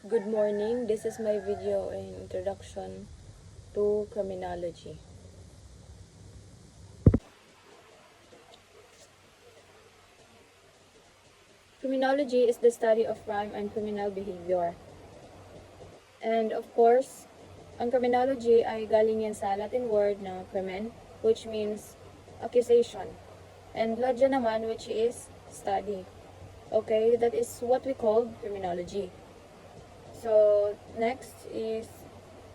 Good morning. This is my video in introduction to criminology. Criminology is the study of crime and criminal behavior. And of course, ang criminology ay galing yan sa Latin word na crimen, which means accusation. And logia naman, which is study. Okay, that is what we call criminology. So, next is,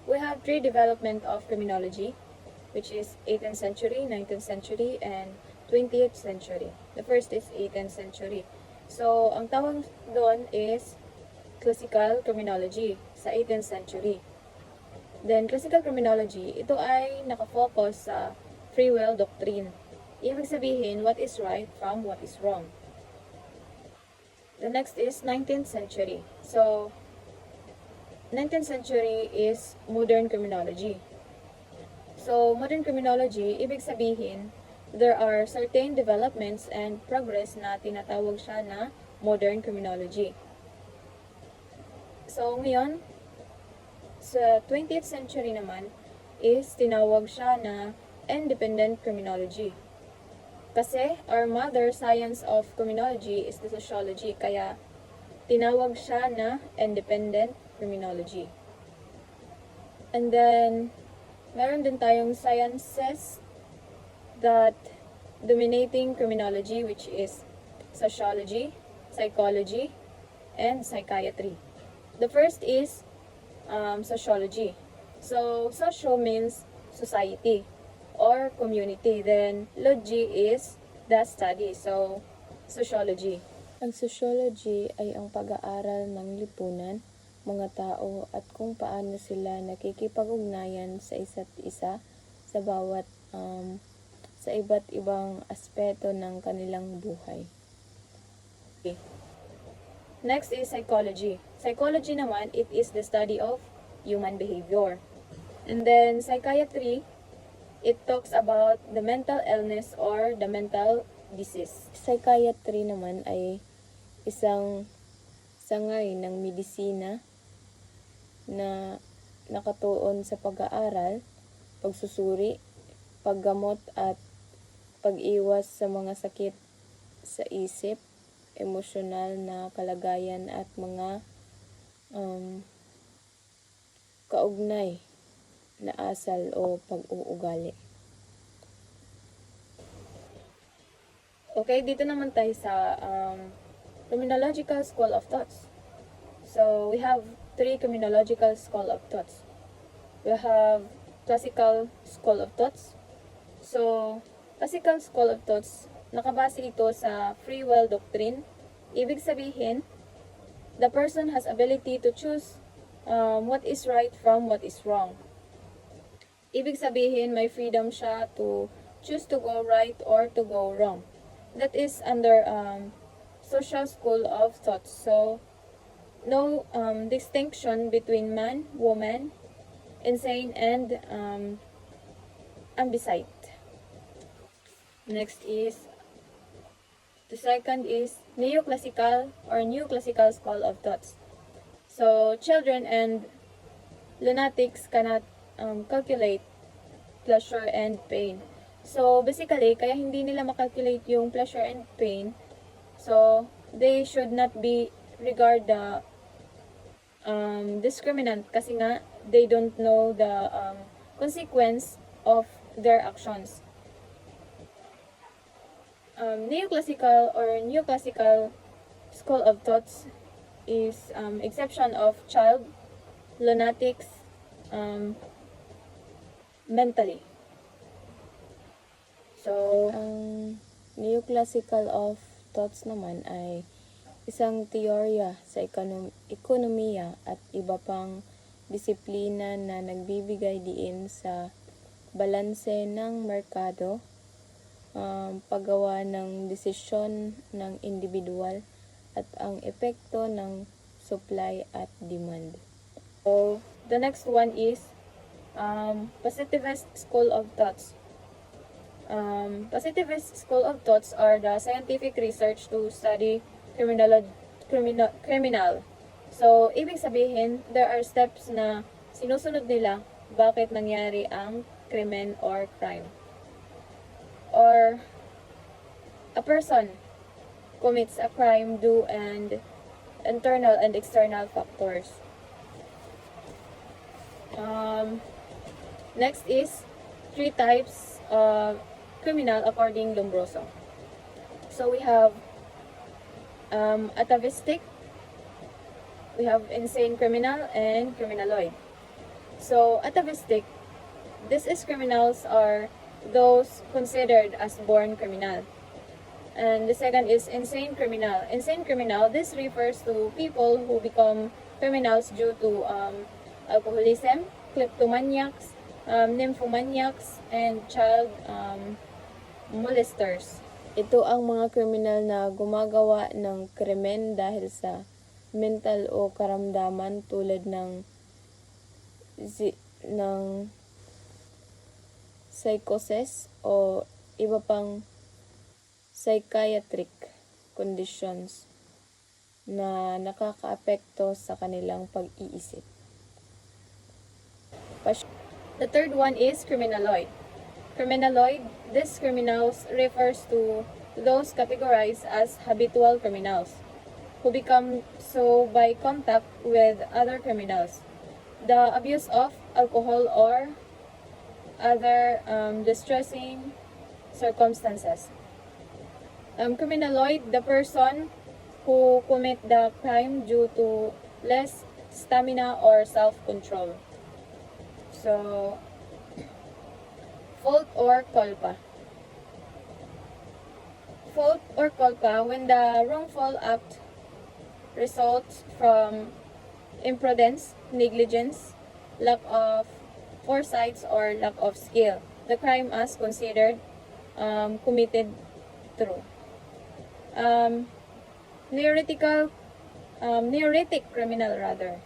we have three development of criminology, which is 18th century, 19th century, and 20th century. The first is 18th century. So, ang tawag doon is classical criminology sa 18th century. Then, classical criminology, ito ay nakafocus sa free will doctrine. Ibig sabihin, what is right from what is wrong. The next is 19th century. So, 19th century is modern criminology. So, modern criminology, ibig sabihin, there are certain developments and progress na tinatawag siya na modern criminology. So, ngayon, sa 20th century naman, is tinawag siya na independent criminology. Kasi, our mother science of criminology is the sociology, kaya tinawag siya na independent criminology. And then, meron din tayong sciences that dominating criminology, which is sociology, psychology, and psychiatry. The first is sociology. So, socio means society or community. Then, logy is the study. So, sociology. Ang sociology ay ang pag-aaral ng lipunan, mga tao at kung paano sila nakikipag-ugnayan sa isa't isa sa bawat sa iba't ibang aspeto ng kanilang buhay. Okay. Next is psychology. Psychology naman, it is the study of human behavior. And then psychiatry, it talks about the mental illness or the mental disease. Psychiatry naman ay isang sangay ng medisina na nakatuon sa pag-aaral, pagsusuri, paggamot at pag-iwas sa mga sakit sa isip, emosyonal na kalagayan at mga kaugnay na asal o pag-uugali. Okay, dito naman tayo sa criminological school of thoughts. So, we have three criminological school of thoughts. We have classical school of thoughts. So, classical school of thoughts, nakabase ito sa free will doctrine. Ibig sabihin, the person has ability to choose what is right from what is wrong. Ibig sabihin, may freedom siya to choose to go right or to go wrong. That is under social school of thought. So, no distinction between man, woman, insane, and ambisite. Next is, the second is neoclassical or new classical school of thoughts. So, children and lunatics cannot calculate pleasure and pain. So, basically, kaya hindi nila makalculate yung pleasure and pain, so, they should not be regard the discriminant kasi nga, they don't know the consequence of their actions. Neoclassical or new classical school of thoughts is exception of child, lunatics, mentally. So, ang neoclassical of thoughts naman ay isang teorya sa ekonomiya at iba pang disiplina na nagbibigay diin sa balanse ng merkado, paggawa ng desisyon ng individual at ang epekto ng supply at demand. So, the next one is positivist school of thoughts. Positivist school of thoughts are the scientific research to study criminal So, ibig sabihin, there are steps na sinusunod nila bakit nangyari ang krimen or crime. Or a person commits a crime due and internal and external factors. Next is 3 types of criminal according Lombroso. So we have atavistic, we have insane criminal, and criminaloid. So atavistic, this is criminals are those considered as born criminal. And the second is insane criminal. Insane criminal, this refers to people who become criminals due to alcoholism, kleptomaniacs, nymphomaniacs, and child molesters. Ito ang mga kriminal na gumagawa ng krimen dahil sa mental o karamdaman tulad ng psychosis o iba pang psychiatric conditions na nakakaapekto sa kanilang pag-iisip. The third one is criminaloid. Criminaloid, these criminals refers to those categorized as habitual criminals who become so by contact with other criminals. The abuse of alcohol or other distressing circumstances. Criminaloid, the person who commit the crime due to less stamina or self-control. So, fault or culpa. Fault or culpa when the wrongful act results from imprudence, negligence, lack of foresight, or lack of skill. The crime is considered committed through. Neurotic criminal rather.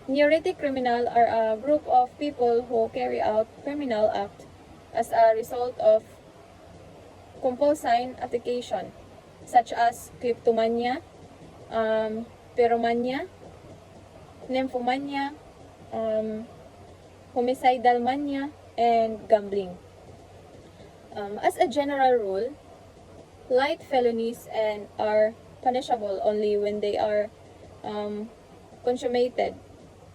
Neurotic criminal are a group of people who carry out criminal act as a result of compulsive application, such as kleptomania, pyromania, nymphomania, homicidal mania, and gambling. As a general rule, light felonies are punishable only when they are consummated,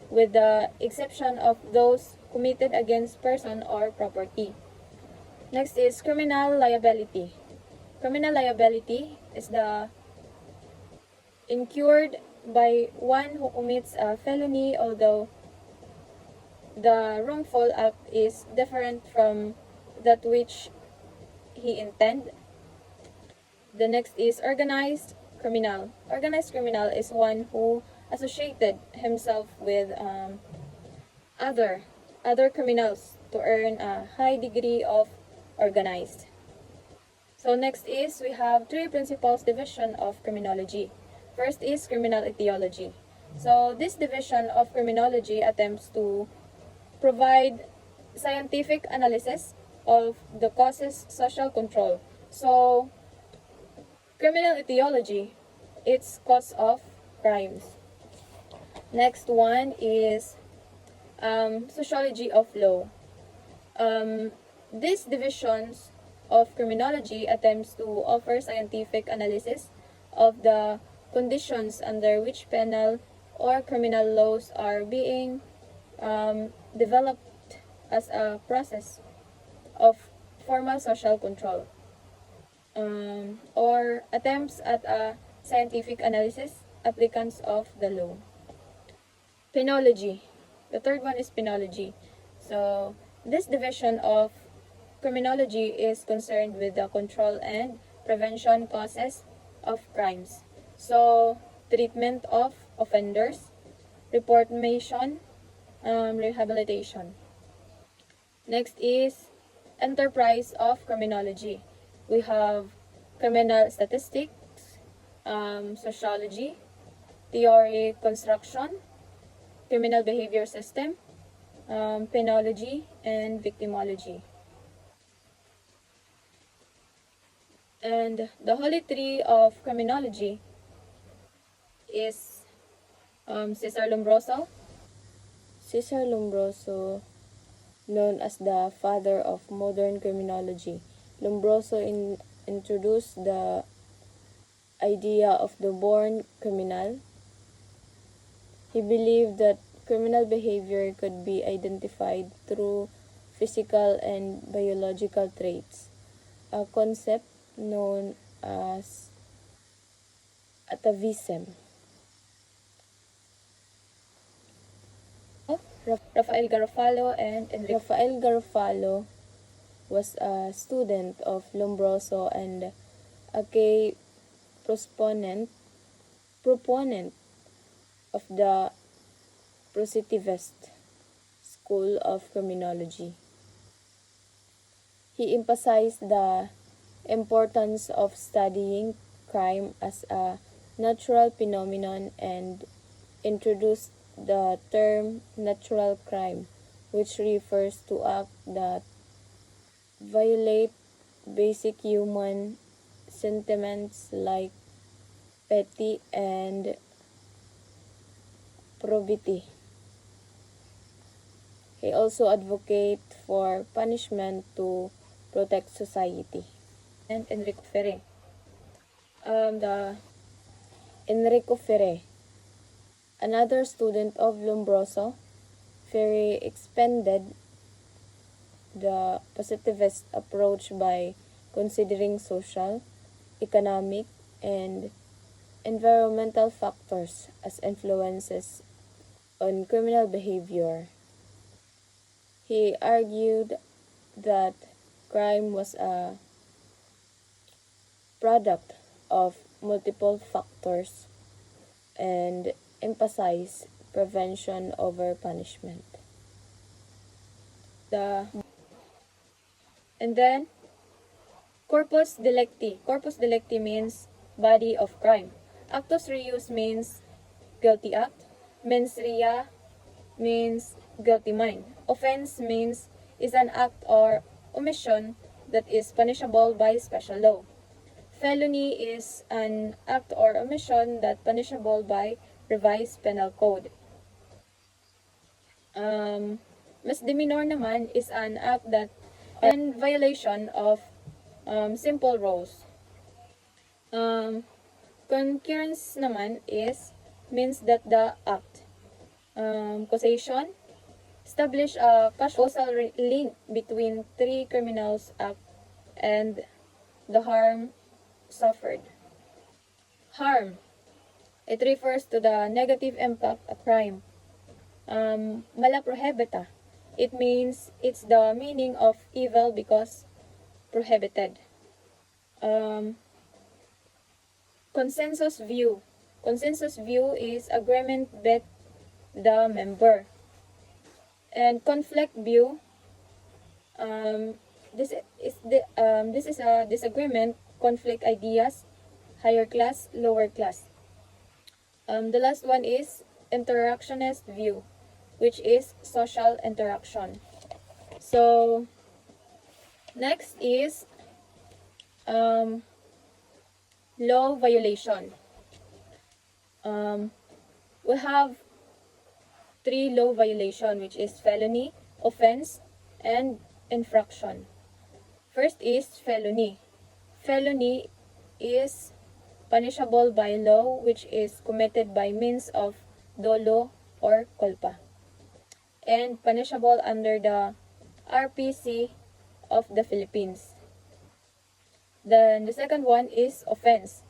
with the exception of those committed against person or property. Next is criminal liability. Criminal liability is the incurred by one who commits a felony, although the wrongful act is different from that which he intended. The next is organized criminal. Organized criminal is one who associated himself with other criminals to earn a high degree of organized. So next is we have 3 principles division of criminology. First is criminal etiology. So this division of criminology attempts to provide scientific analysis of the causes social control. So criminal etiology, it's cause of crimes. Next one is sociology of law. These divisions of criminology attempts to offer scientific analysis of the conditions under which penal or criminal laws are being developed as a process of formal social control, or attempts at a scientific analysis applicants of the law. Penology. The third one is penology. So this division of criminology is concerned with the control and prevention causes of crimes. So treatment of offenders, reformation, rehabilitation. Next is enterprise of criminology. We have criminal statistics, sociology, theory construction, criminal behavior system, penology, and victimology. And the holy tree of criminology is Cesar Lombroso. Cesar Lombroso, known as the father of modern criminology, Lombroso introduced the idea of the born criminal. He believed that criminal behavior could be identified through physical and biological traits, a concept known as atavism. Rafael Garofalo and Enrique. Rafael Garofalo was a student of Lombroso and a key proponent of the positivist school of criminology. He emphasized the importance of studying crime as a natural phenomenon and introduced the term natural crime, which refers to acts that violate basic human sentiments like pity and probity. He also advocated for punishment to protect society. And Enrico Ferre. The Enrico Ferre, another student of Lombroso, Ferre expanded the positivist approach by considering social, economic, and environmental factors as influences on criminal behavior. He argued that crime was a product of multiple factors and emphasized prevention over punishment. And then corpus delicti. Corpus delicti means body of crime. Actus reus means guilty act. Mens rea means guilty mind. Offense means is an act or omission that is punishable by special law. Felony is an act or omission that punishable by revised penal code. Misdemeanor naman is an act that and violation of simple rules. Concurrence naman means that the act. Causation, establish a causal link between three criminals act and the harm suffered. Harm, it refers to the negative impact of crime. Mala prohibita, it means it's the meaning of evil because prohibited. Consensus view. Consensus view is agreement with the member. And conflict view, this is a disagreement, conflict ideas, higher class, lower class. The last one is interactionist view, which is social interaction. So next is law violation. We have three law violation, which is felony, offense, and infraction. First is felony. Felony is punishable by law which is committed by means of dolo or culpa, and punishable under the RPC of the Philippines. Then the second one is offense.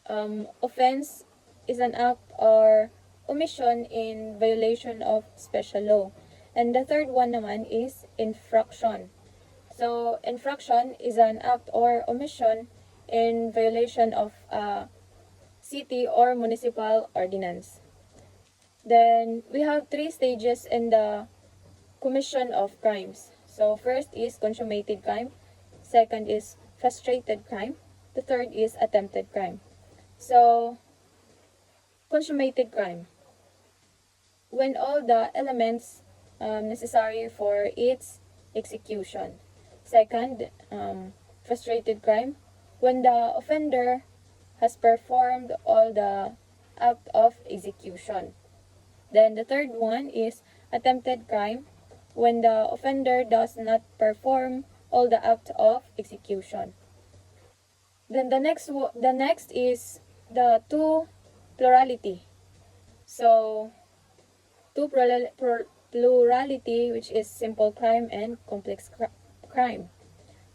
Offense is an act or omission in violation of special law. And the third one naman is infraction. So infraction is an act or omission in violation of a city or municipal ordinance. Then we have three stages in the commission of crimes. So first is consummated crime, second is frustrated crime, the third is attempted crime. So consummated crime, when all the elements necessary for its execution. Second, frustrated crime, when the offender has performed all the act of execution. Then the third one is attempted crime, when the offender does not perform all the act of execution. Then the next is the two plurality. So plurality, which is simple crime and complex crime.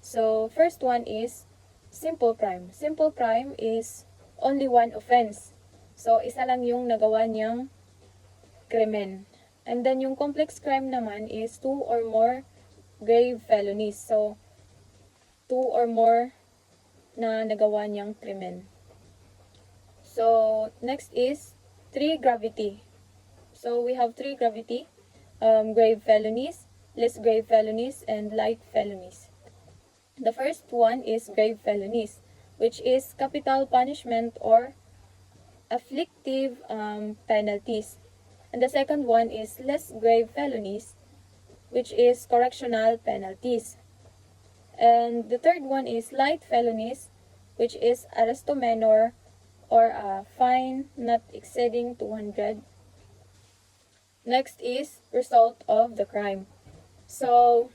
So first one is simple crime. Simple crime is only one offense. So isa lang yung nagawa niyang krimen. And then yung complex crime naman is two or more grave felonies. So two or more na nagawa niyang krimen. So next is three gravity. So we have three gravity, grave felonies, less grave felonies, and light felonies. The first one is grave felonies, which is capital punishment or afflictive penalties. And the second one is less grave felonies, which is correctional penalties. And the third one is light felonies, which is arresto menor or a fine not exceeding 200. Next is result of the crime. So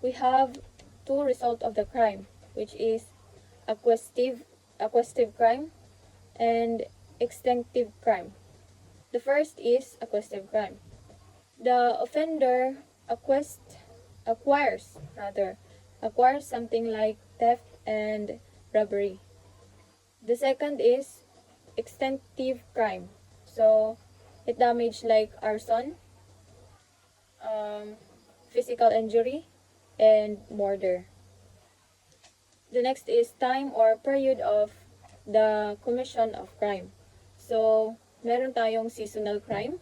we have two results of the crime, which is acquisitive crime and extinctive crime. The first is acquisitive crime. The offender acquires something like theft and robbery. The second is extinctive crime. So it damage like arson, physical injury, and murder. The next is time or period of the commission of crime. So, meron tayong seasonal crime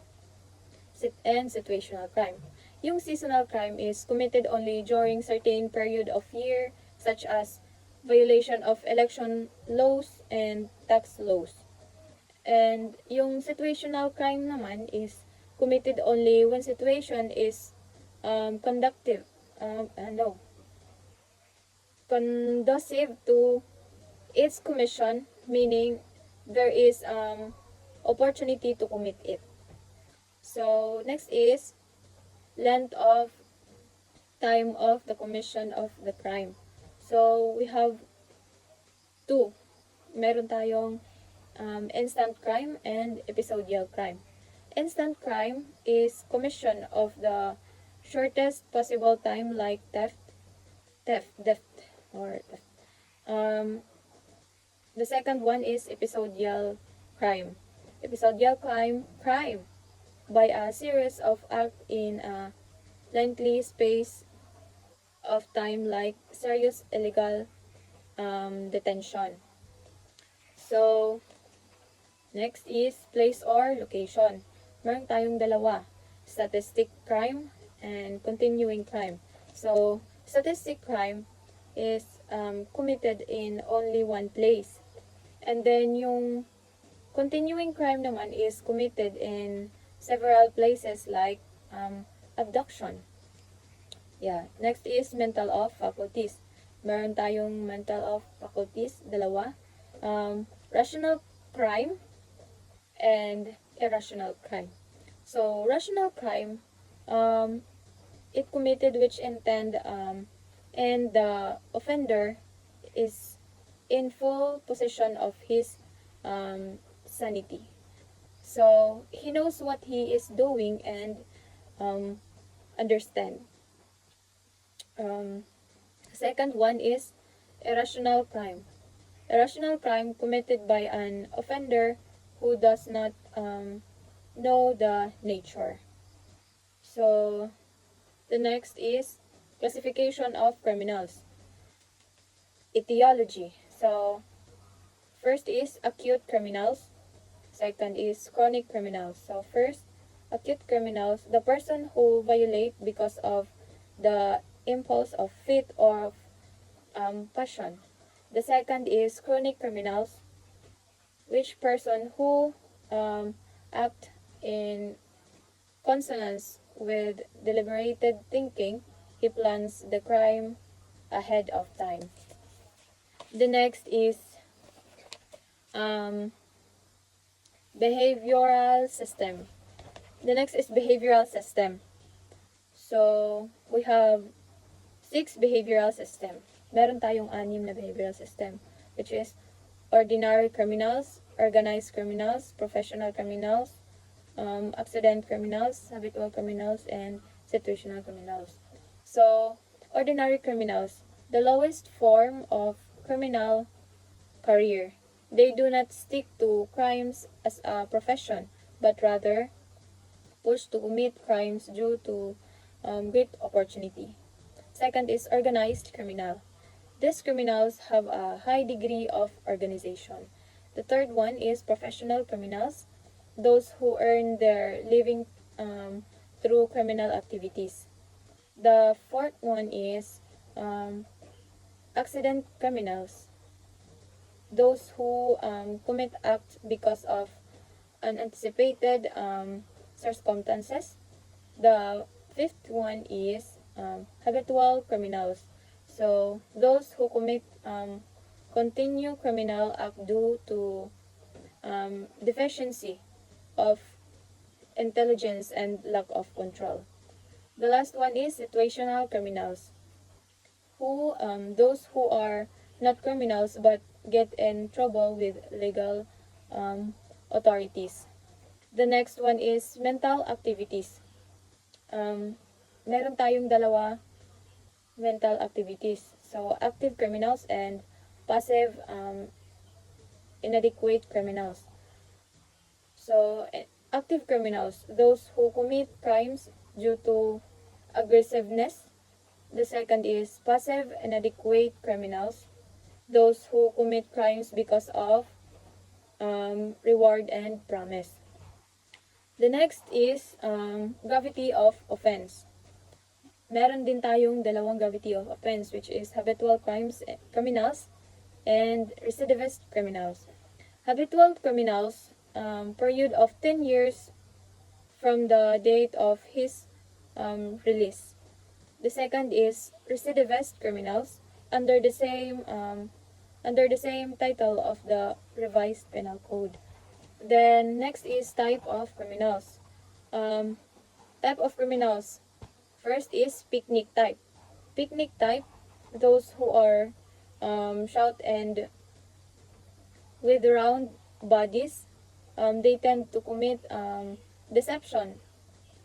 and situational crime. Yung seasonal crime is committed only during certain period of year, such as violation of election laws and tax laws. And yung situational crime naman is committed only when situation is conducive to its commission, meaning there is opportunity to commit it. So next is length of time of the commission of the crime. So we have two. Meron tayong instant crime and episodial crime. Instant crime is commission of the shortest possible time, like theft. The second one is episodial crime. Episodial crime by a series of acts in a lengthy space of time, like serious illegal detention. So, next is place or location. Meron tayong dalawa, statistic crime and continuing crime. So, statistic crime is committed in only one place. And then yung continuing crime naman is committed in several places, like abduction. Yeah. Next is mental of faculties. Meron tayong mental of faculties, dalawa. Rational crime and irrational crime. So, rational crime, it committed which intend and the offender is in full possession of his sanity. So, he knows what he is doing and understand. Second one is irrational crime. Irrational crime committed by an offender who does not know the nature. So, the next is classification of criminals. Etiology. So, first is acute criminals. Second is chronic criminals. So, first, acute criminals, the person who violate because of the impulse of fit or passion. The second is chronic criminals, which person who act in consonance with deliberated thinking. He plans the crime ahead of time. The next is um, behavioral system. The next is behavioral system. So, we have 6 behavioral system. Meron tayong 6 na behavioral system, which is ordinary criminals, organized criminals, professional criminals, accident criminals, habitual criminals, and situational criminals. So, ordinary criminals, the lowest form of criminal career. They do not stick to crimes as a profession, but rather push to commit crimes due to great opportunity. Second is organized criminal. These criminals have a high degree of organization. The third one is professional criminals, those who earn their living through criminal activities. The fourth one is um, accident criminals, those who commit acts because of unanticipated circumstances. The fifth one is habitual criminals. So those who commit continue criminal act due to deficiency of intelligence and lack of control. The last one is situational criminals, who those who are not criminals but get in trouble with legal authorities. The next one is mental activities. Um, Meron tayong dalawa mental activities. So, active criminals and passive inadequate criminals. So, active criminals, those who commit crimes due to aggressiveness. The second is passive inadequate criminals, those who commit crimes because of reward and promise. The next is gravity of offense. Meron din tayong dalawang gravity of offense, which is habitual criminals and recidivist criminals. Habitual criminals, period of 10 years from the date of his release. The second is recidivist criminals under the same title of the revised penal code. Then next is type of criminals. Um, Type of criminals. First is picnic type. Picnic type, those who are short and with round bodies, they tend to commit deception,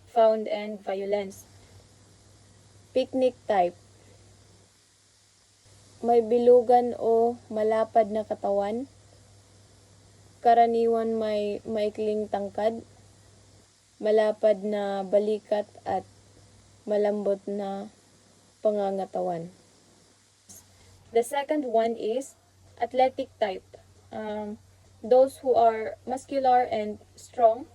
found, and violence. Picnic type. May bilugan o malapad na katawan. Karaniwan may maikling tangkad, malapad na balikat at malambot na pangangatawan. The second one is athletic type. Those who are muscular and strong,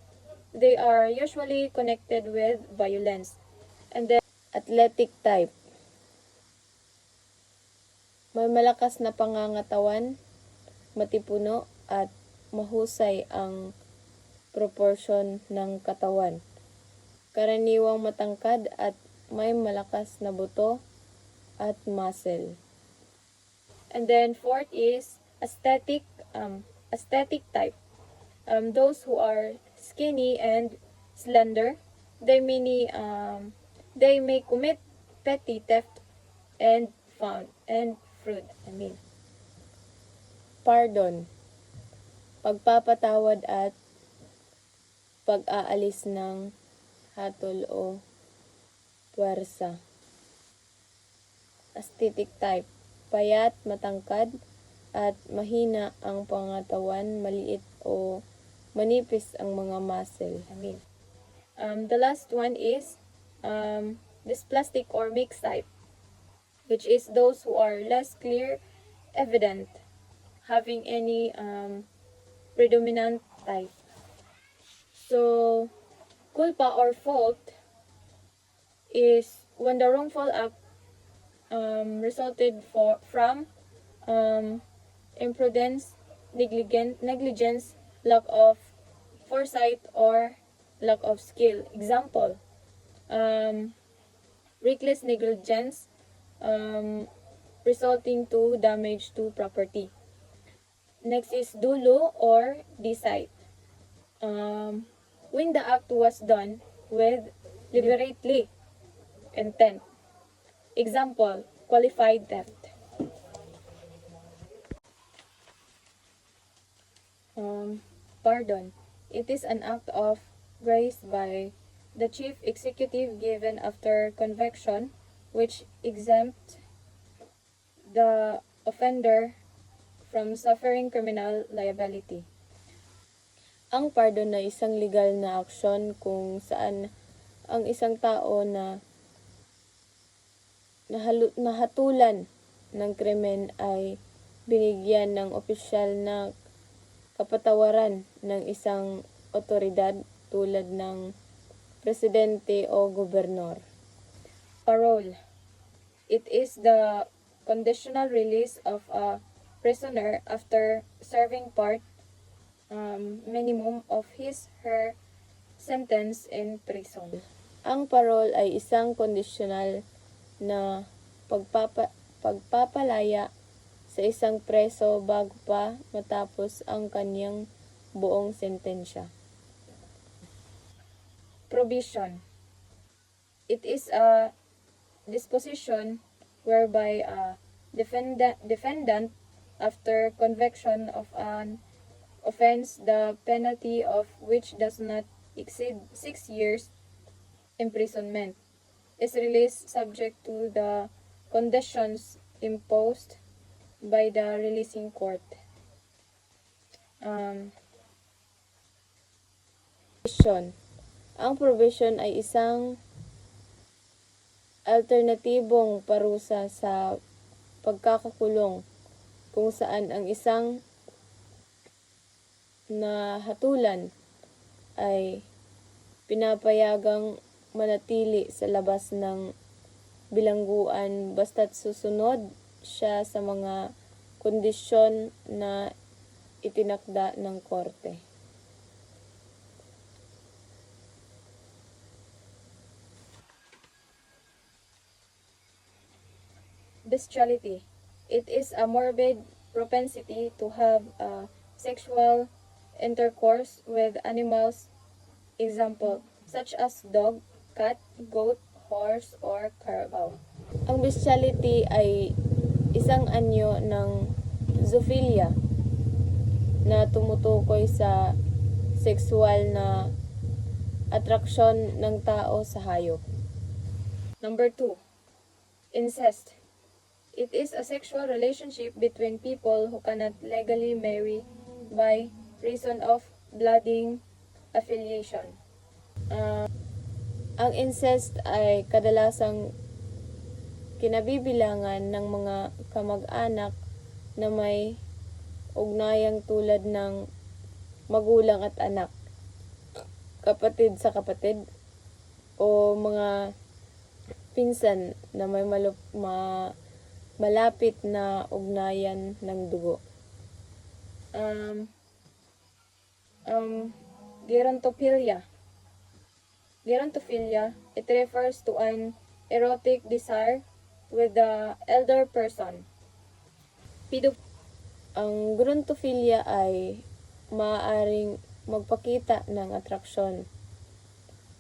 they are usually connected with violence. And then Athletic type. May malakas na pangangatawan, matipuno at mahusay ang proportion ng katawan. Karaniwang matangkad at may malakas na buto at muscle. And then fourth is aesthetic type. Those who are skinny and slender, they may commit petty theft and fraud. Pardon. Pagpapatawad at pag-aalis ng hatol o puwersa. Aesthetic type. Payat, matangkad, at mahina ang pangatawan, maliit o manipis ang mga muscle. The last one is dysplastic or mixed type, which is those who are less clear, evident, having any predominant type. So, culpa or fault is when the wrongful act resulted from imprudence, negligence, lack of foresight, or lack of skill. Example, reckless negligence resulting to damage to property. Next is dulo or decide. When the act was done with deliberately intent. Example, qualified theft. Pardon. It is an act of grace by the chief executive given after conviction, which exempt the offender from suffering criminal liability. Ang pardon ay isang legal na aksyon kung saan ang isang tao na nahatulan ng krimen ay binigyan ng opisyal na kapatawaran ng isang otoridad tulad ng presidente o gobernador. Parole. It is the conditional release of a prisoner after serving part minimum of his/her sentence in prison. Ang parol ay isang kondisyonal na pagpapalaya sa isang preso bago pa matapos ang kanyang buong sentensya. Provision. It is a disposition whereby a defendant after conviction of an offense, the penalty of which does not exceed 6 years imprisonment, is released subject to the conditions imposed by the releasing court. Provision. Ang provision ay isang alternatibong parusa sa pagkakakulong kung saan ang isang nahatulan ay pinapayagang manatili sa labas ng bilangguan basta't susunod siya sa mga kondisyon na itinakda ng korte. Bestiality. It is a morbid propensity to have sexual intercourse with animals, example, such as dog, cat, goat, horse, or carabao. Ang bestiality ay isang anyo ng zoophilia na tumutukoy sa sexual na atraksyon ng tao sa hayop. Number 2, incest. It is a sexual relationship between people who cannot legally marry by reason of blooding affiliation. Ang incest ay kadalasang kinabibilangan ng mga kamag-anak na may ugnayang tulad ng magulang at anak, kapatid sa kapatid, o mga pinsan na may malapit na ugnayan ng dugo. Gerontophilia. Gerontophilia, it refers to an erotic desire with the elder person. Ang gerontophilia ay maaaring magpakita ng atraksyon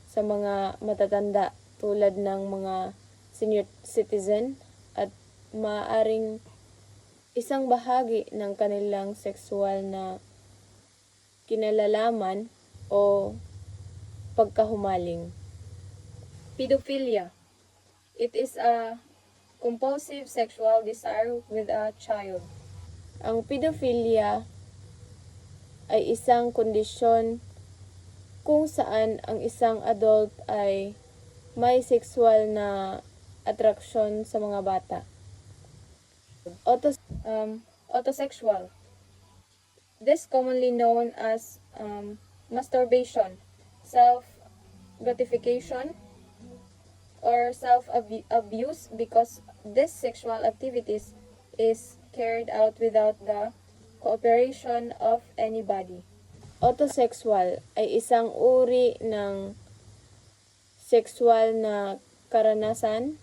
sa mga matatanda tulad ng mga senior citizen at maaaring isang bahagi ng kanilang sexual na kinalalaman o pagkahumaling. Pedophilia. It is a compulsive sexual desire with a child. Ang pedophilia ay isang kondisyon kung saan ang isang adult ay may sexual na atraksyon sa mga bata. Autosexual. This commonly known as masturbation, self-gratification, or self-abuse because this sexual activities is carried out without the cooperation of anybody. Autosexual ay isang uri ng sexual na karanasan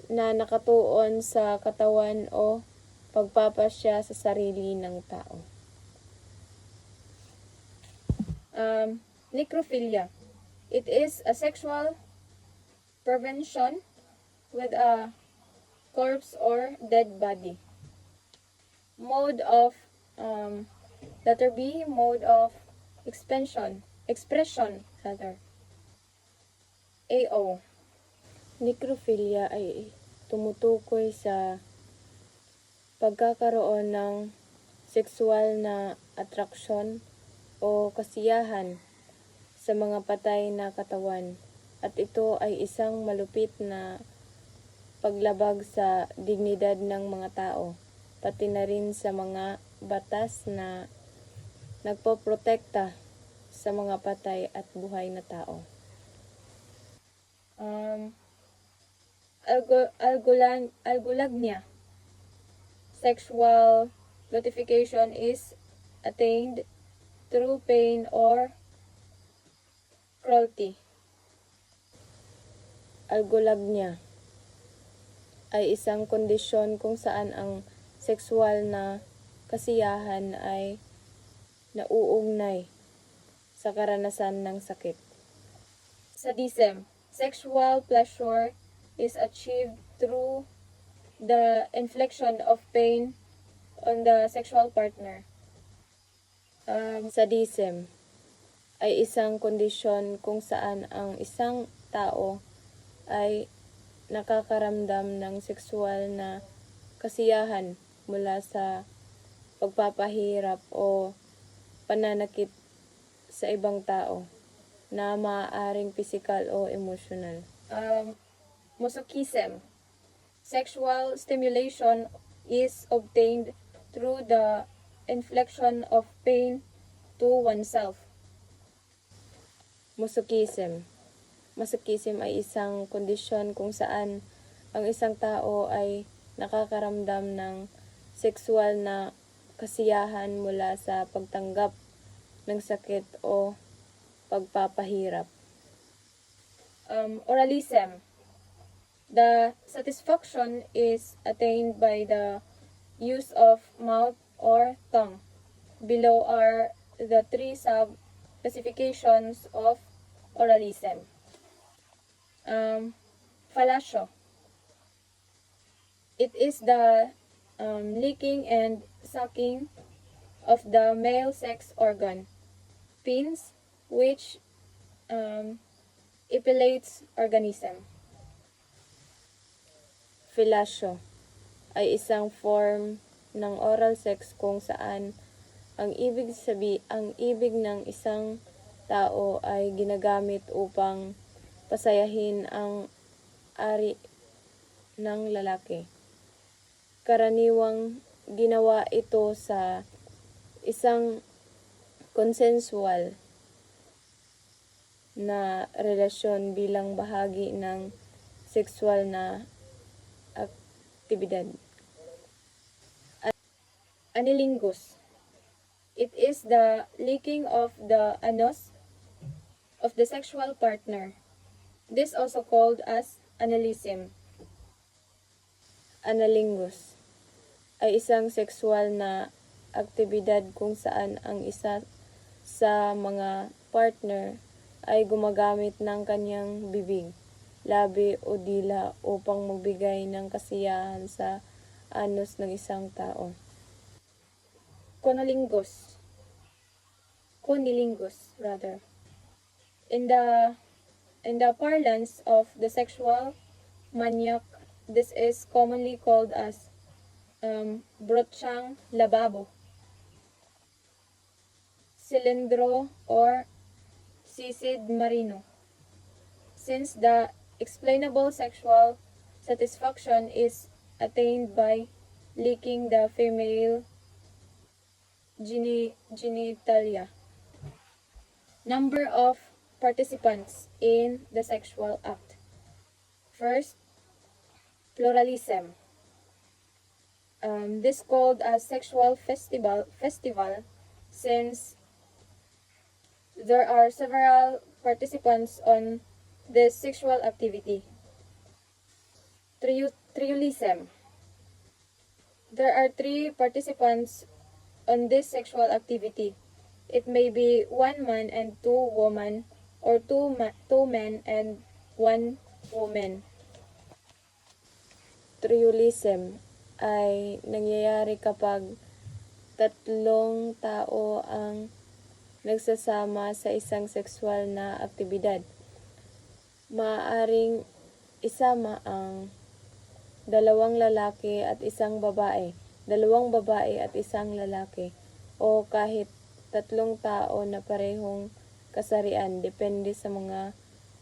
na nakatuon sa katawan o pagpapasya sa sarili ng tao. Necrophilia. It is a sexual prevention with a corpse or dead body. Mode of letter B, mode of expression rather. AO. Necrophilia ay tumutukoy sa pagkakaroon ng sexual na atraksyon o kasiyahan sa mga patay na katawan, at ito ay isang malupit na paglabag sa dignidad ng mga tao, pati na rin sa mga batas na nagpoprotekta sa mga patay at buhay na tao. Algolagnia. Sexual gratification is attained through pain or cruelty. Algolagnia ay isang kondisyon kung saan ang sexual na kasiyahan ay nauugnay sa karanasan ng sakit. Sadism. Sexual pleasure is achieved through the infliction of pain on the sexual partner. Sadism ay isang kondisyon kung saan ang isang tao ay nakakaramdam ng sexual na kasiyahan mula sa pagpapahirap o pananakit sa ibang tao na maaaring pisikal o emosyonal. Masochism. Sexual stimulation is obtained through the infliction of pain to oneself. Masochism. Masochism ay isang kondisyon kung saan ang isang tao ay nakakaramdam ng sexual na kasiyahan mula sa pagtanggap ng sakit o pagpapahirap. Oralism. The satisfaction is attained by the use of mouth or tongue. Below are the three sub-specifications of oralism. Fellatio. It is the licking and sucking of the male sex organ, penis, which epilates organism. Fellatio ay isang form ng oral sex kung saan ang ibig ng isang tao ay ginagamit upang pasayahin ang ari ng lalaki. Karaniwang ginawa ito sa isang consensual na relasyon bilang bahagi ng sexual na aktibidad. Anilingus. It is the licking of the anus of the sexual partner. This also called as analism. Analingus ay isang sexual na aktibidad kung saan ang isa sa mga partner ay gumagamit ng kanyang bibig, labi o dila upang magbigay ng kasiyahan sa anus ng isang tao. Cunilingus rather. In the parlance of the sexual maniac, this is commonly called as brochang lababo, cilindro, or sisid marino. Since the explainable sexual satisfaction is attained by licking the female genitalia. Number of participants in the sexual act. First, pluralism. This called a sexual festival since there are several participants on this sexual activity. Triolism. There are three participants on this sexual activity. It may be one man and two women, or two men and one woman. Triolism ay nangyayari kapag tatlong tao ang nagsasama sa isang sexual na aktibidad. Maaaring isama ang dalawang lalaki at isang babae, dalawang babae at isang lalaki, o kahit tatlong tao na parehong kasarian depende sa mga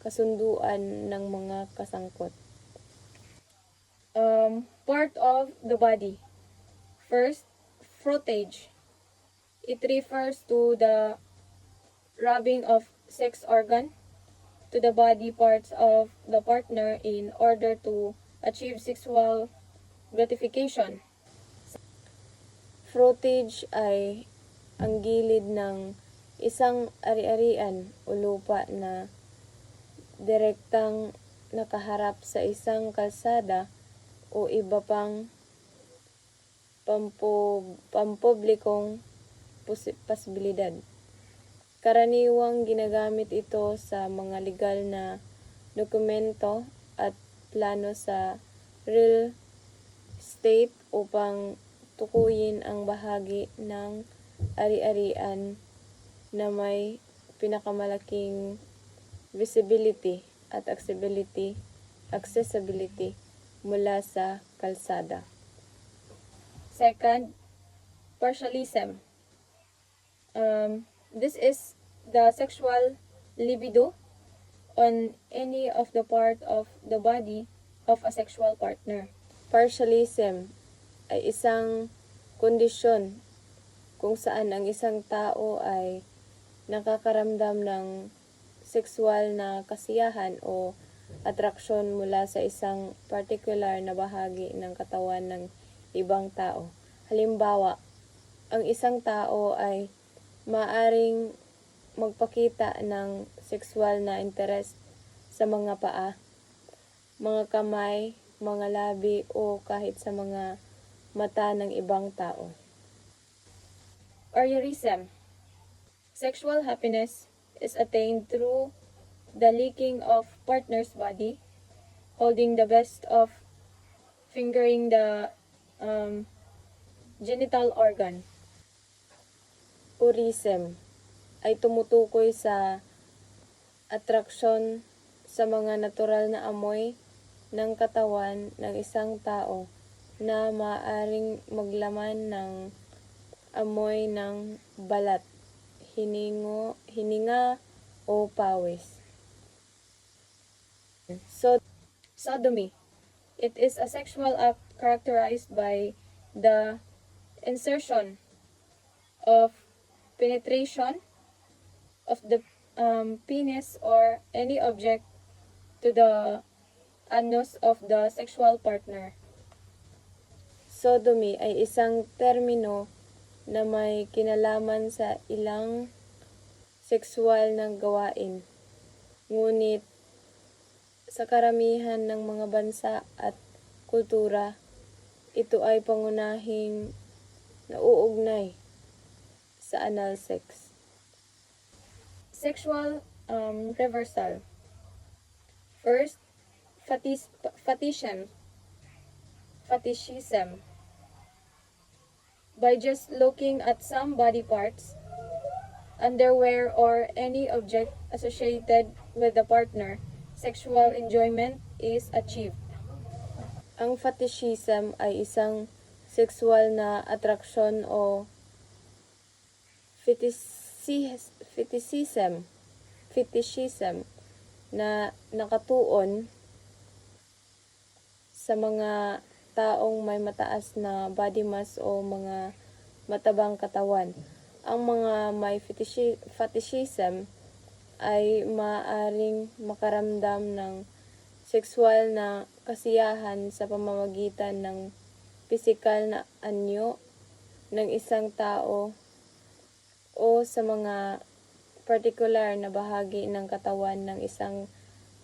kasunduan ng mga kasangkot. Part of the body. First, frottage. It refers to the rubbing of sex organ to the body parts of the partner in order to achieve sexual gratification. Frottage ay ang gilid ng isang ari-arian o lupa na direktang nakaharap sa isang kalsada o iba pang pampublikong posibilidad. Karaniwang ginagamit ito sa mga legal na dokumento at plano sa real estate upang tukuyin ang bahagi ng ari-arian na may pinakamalaking visibility at accessibility mula sa kalsada. Second, partialism. This is the sexual libido on any of the part of the body of a sexual partner. Partialism ay isang kondisyon kung saan ang isang tao ay nakakaramdam ng sexual na kasiyahan o atraksyon mula sa isang particular na bahagi ng katawan ng ibang tao. Halimbawa, ang isang tao ay maaring magpakita ng sexual na interest sa mga paa, mga kamay, mga labi o kahit sa mga mata ng ibang tao. Voyeurism. Sexual happiness is attained through the licking of partner's body, holding the best of fingering the genital organ. Purism ay tumutukoy sa atraksyon sa mga natural na amoy ng katawan ng isang tao na maaaring maglaman ng amoy ng balat, hininga o pawis. Sodomy. It is a sexual act characterized by the insertion of penetration of the penis or any object to the anus of the sexual partner. Sodomy ay isang termino na may kinalaman sa ilang sexual na gawain. Ngunit sa karamihan ng mga bansa at kultura, ito ay pangunahing nauugnay sa anal sex. Sexual reversal. First, fetishism. By just looking at some body parts, underwear, or any object associated with the partner, sexual enjoyment is achieved. Ang fetishism ay isang sexual na atraksyon o fetishism na nakatuon sa mga taong may mataas na body mass o mga matabang katawan. Ang mga may fetishism ay maaaring makaramdam ng sexual na kasiyahan sa pamamagitan ng pisikal na anyo ng isang tao o sa mga partikular na bahagi ng katawan ng isang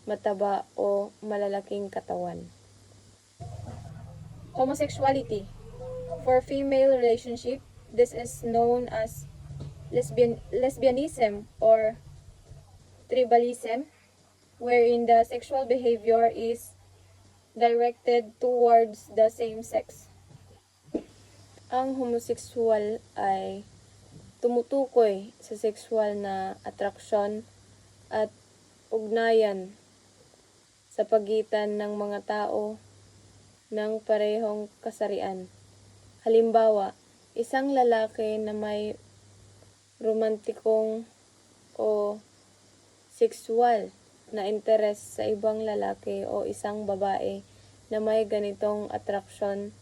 mataba o malalaking katawan. Homosexuality. For female relationship, this is known as lesbianism or tribalism, wherein the sexual behavior is directed towards the same sex. Ang homosekswal ay tumutukoy sa sexual na atraksyon at ugnayan sa pagitan ng mga tao ng parehong kasarian. Halimbawa, isang lalaki na may romantikong o sexual na interes sa ibang lalaki o isang babae na may ganitong atraksyon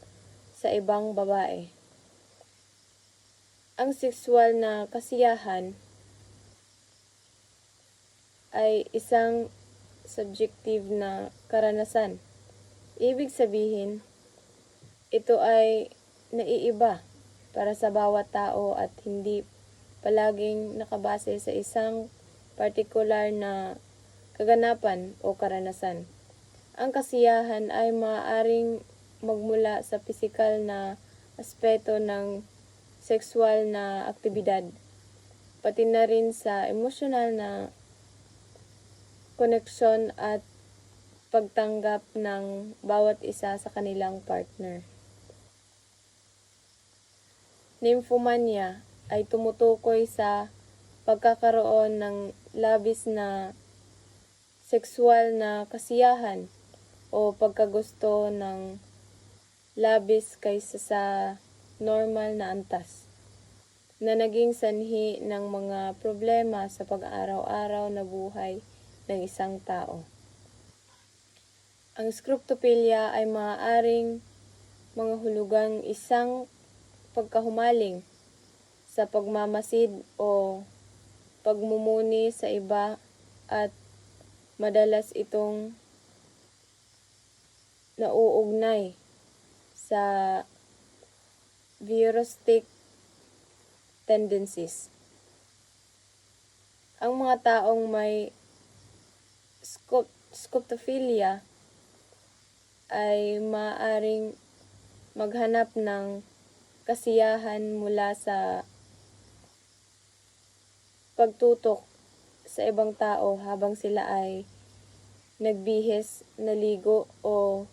sa ibang babae. Ang sexual na kasiyahan ay isang subjective na karanasan. Ibig sabihin, ito ay naiiba para sa bawat tao at hindi palaging nakabase sa isang partikular na kaganapan o karanasan. Ang kasiyahan ay maaaring magmula sa pisikal na aspeto ng sexual na aktibidad, pati na rin sa emosyonal na koneksyon at pagtanggap ng bawat isa sa kanilang partner. Nymphomania ay tumutukoy sa pagkakaroon ng labis na sexual na kasiyahan o pagkagusto ng labis kaysa sa normal na antas, na naging sanhi ng mga problema sa pag-araw-araw na buhay ng isang tao. Ang scruptophilia ay maaaring manghulugang isang pagkahumaling sa pagmamasid o pagmumuni sa iba at madalas itong nauugnay sa voyeuristic tendencies. Ang mga taong may scruptophilia ay maaaring maghanap ng kasiyahan mula sa pagtutok sa ibang tao habang sila ay nagbihis, naligo o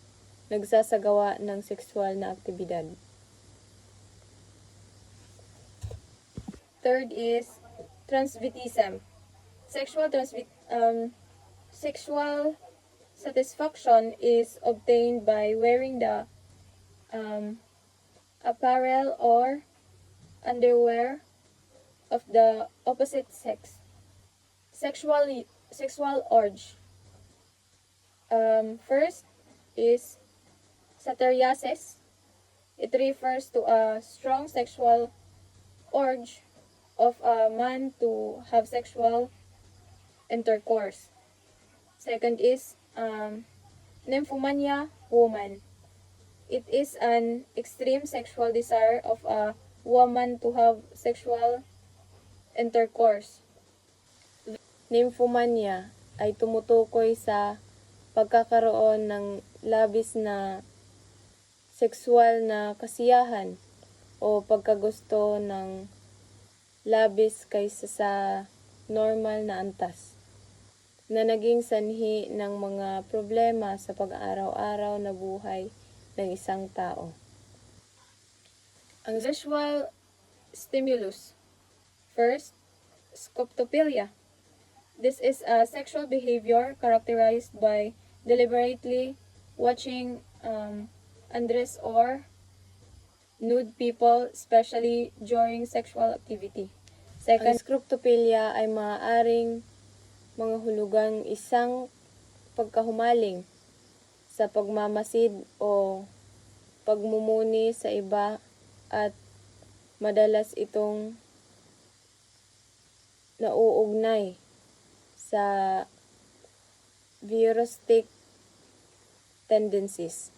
nagsasagawa ng sexual na aktibidad. Third is transvestism. Sexual satisfaction is obtained by wearing the apparel or underwear of the opposite sex. Sexual urge. First is satyriasis. It refers to a strong sexual urge of a man to have sexual intercourse. Second is nymphomania, woman. It is an extreme sexual desire of a woman to have sexual intercourse. Nymphomania ay tumutukoy sa pagkakaroon ng labis na sexual na kasiyahan o pagkagusto ng labis kaysa sa normal na antas, na naging sanhi ng mga problema sa pag-araw-araw na buhay ng isang tao. Ang visual stimulus. First, scoptophilia. This is a sexual behavior characterized by deliberately watching undressed or nude people, especially during sexual activity. Ang scruptophilia ay maaaring manghulugang isang pagkahumaling sa pagmamasid o pagmumuni sa iba at madalas itong nauugnay sa voyeuristic tendencies.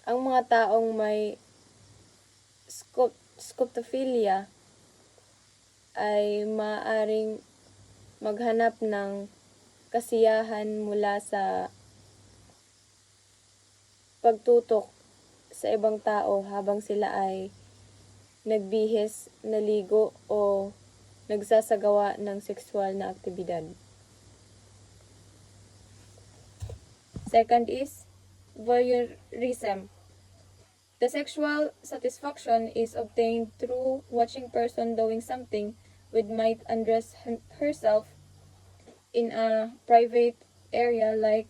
Ang mga taong may scoptophilia ay maaaring maghanap ng kasiyahan mula sa pagtutok sa ibang tao habang sila ay nagbihis, naligo o nagsasagawa ng sexual na aktibidad. Second is voyeurism. The sexual satisfaction is obtained through watching person doing something which might undress herself in a private area like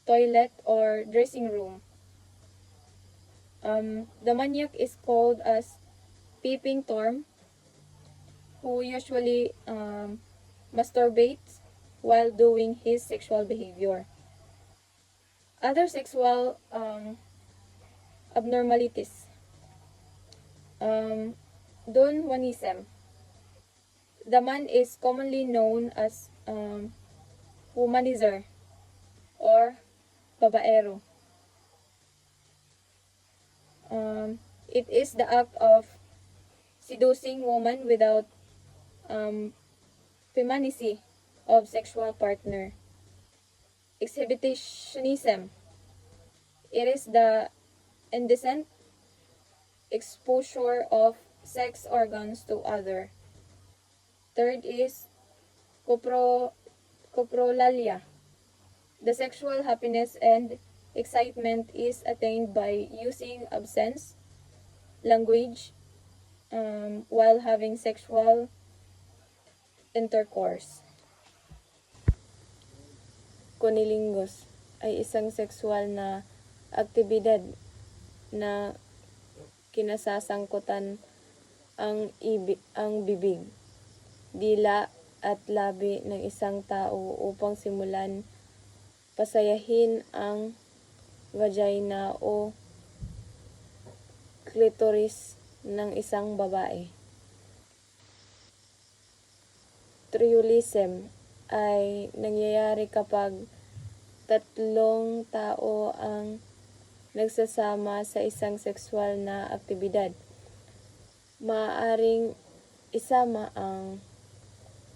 toilet or dressing room. The maniac is called as peeping Tom, who usually masturbates while doing his sexual behavior. Other sexual abnormalities. Don Juanism. The man is commonly known as womanizer or babaero. It is the act of seducing woman without femininity of sexual partner. Exhibitionism. It is the indecent exposure of sex organs to other. Third is coprolalia. The sexual happiness and excitement is attained by using absence language while having sexual intercourse. Cunnilingus ay isang sexual na aktibidad na kinasasangkutan ang bibig, dila at labi ng isang tao upang simulan pasayahin ang vagina o clitoris ng isang babae. Triolism ay nangyayari kapag tatlong tao ang nagsasama sa isang sexual na aktibidad. Maaaring isama ang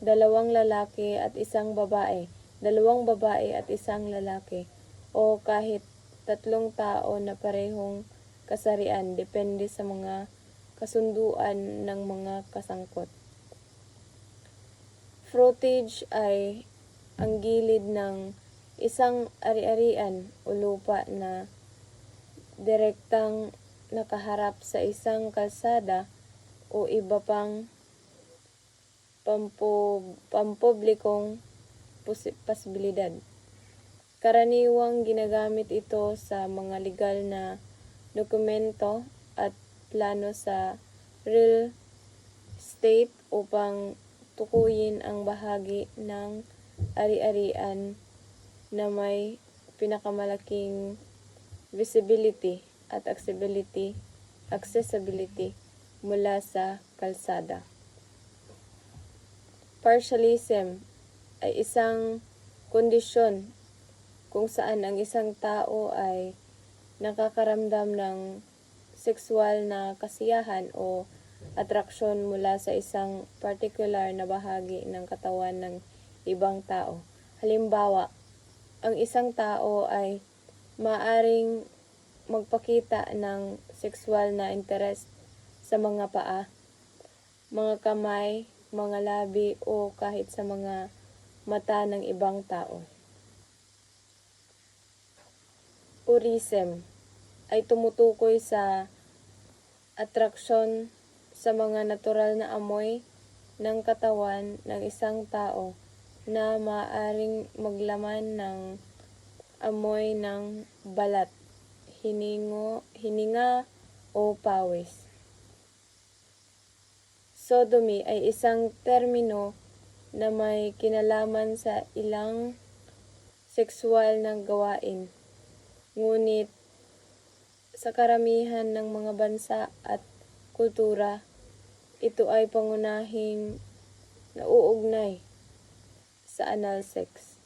dalawang lalaki at isang babae, dalawang babae at isang lalaki, o kahit tatlong tao na parehong kasarian depende sa mga kasunduan ng mga kasangkot. Fruitage ay ang gilid ng isang ari-arian o lupa na direktang nakaharap sa isang kalsada o iba pang pampublikong posibilidad. Karaniwang ginagamit ito sa mga legal na dokumento at plano sa real estate upang tukuyin ang bahagi ng ari-arian na may pinakamalaking visibility at accessibility mula sa kalsada. Partialism ay isang kondisyon kung saan ang isang tao ay nakakaramdam ng sexual na kasiyahan o atraksyon mula sa isang particular na bahagi ng katawan ng ibang tao. Halimbawa, ang isang tao ay maaring magpakita ng sexual na interest sa mga paa, mga kamay, mga labi o kahit sa mga mata ng ibang tao. Urism ay tumutukoy sa atraksyon sa mga natural na amoy ng katawan ng isang tao na maaaring maglaman ng amoy ng balat, hininga o pawis. Sodomy ay isang termino na may kinalaman sa ilang sexual na gawain, ngunit sa karamihan ng mga bansa at kultura, ito ay pangunahing nauugnay sa anal sex.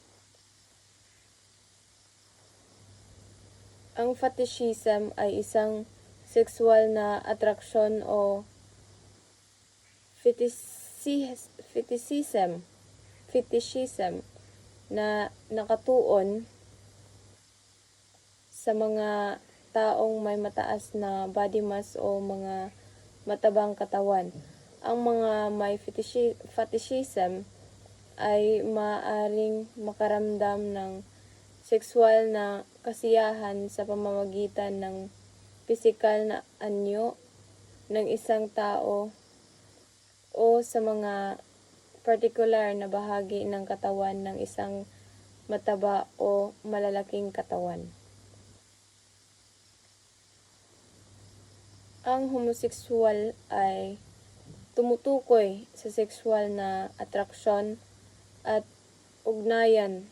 Ang fetishism ay isang sexual na atraksyon o fetishism na nakatuon sa mga taong may mataas na body mass o mga matabang katawan. Ang mga may fetishism ay maaaring makaramdam ng sexual na kasiyahan sa pamamagitan ng pisikal na anyo ng isang tao o sa mga partikular na bahagi ng katawan ng isang mataba o malalaking katawan. Ang homosekswal ay tumutukoy sa sexual na atraksyon at ugnayan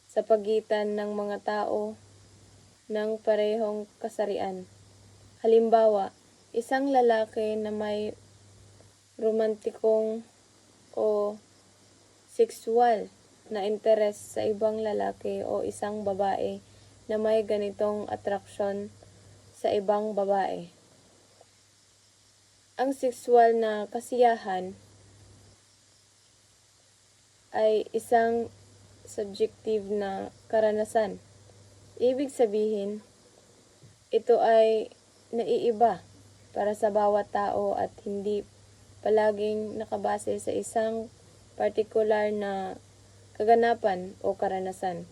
sa pagitan ng mga tao ng parehong kasarian. Halimbawa, isang lalaki na may romantikong o sexual na interes sa ibang lalaki o isang babae na may ganitong atraksyon sa ibang babae. Ang sexual na kasiyahan ay isang subjective na karanasan. Ibig sabihin, ito ay naiiba para sa bawat tao at hindi palaging nakabase sa isang partikular na kaganapan o karanasan.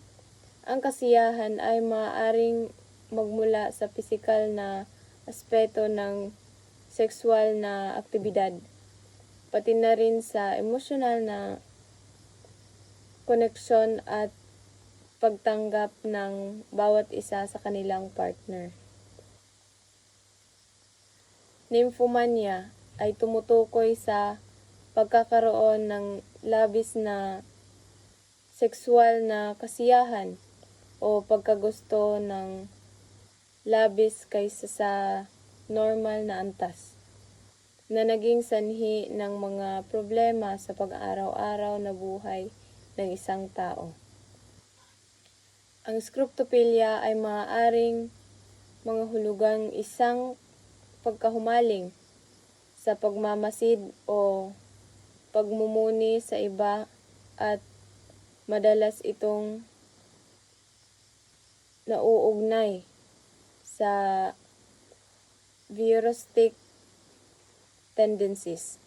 Ang kasiyahan ay maaaring magmula sa pisikal na aspeto ng sexual na aktibidad, pati na rin sa emosyonal na koneksyon at pagtanggap ng bawat isa sa kanilang partner. Nymphomania ay tumutukoy sa pagkakaroon ng labis na sexual na kasiyahan o pagkagusto ng labis kaysa sa normal na antas, na naging sanhi ng mga problema sa pag-araw-araw na buhay ng isang tao. Ang scruptophilia ay maaaring mga hulugang isang pagkahumaling sa pagmamasid o pagmumuni sa iba at madalas itong nauugnay sa voyeuristic tendencies.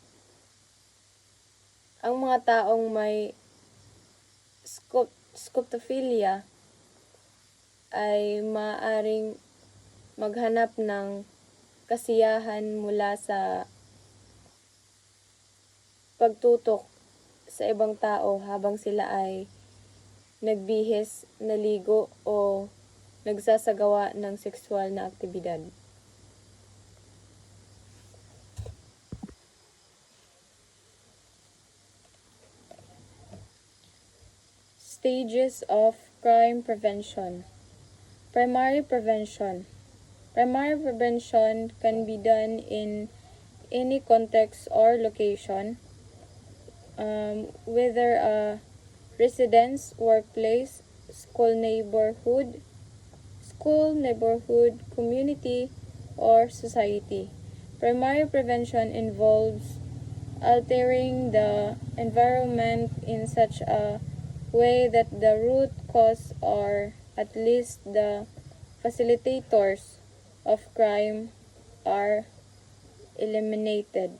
Ang mga taong may scruptophilia ay maaaring maghanap ng kasiyahan mula sa pagtutok sa ibang tao habang sila ay nagbihis, naligo o nagsasagawa ng sexual na aktibidad. Stages of crime prevention. Primary prevention. Primary prevention can be done in any context or location, whether a residence, workplace, school, neighborhood, community, or society. Primary prevention involves altering the environment in such a way that the root cause or at least the facilitators of crime are eliminated.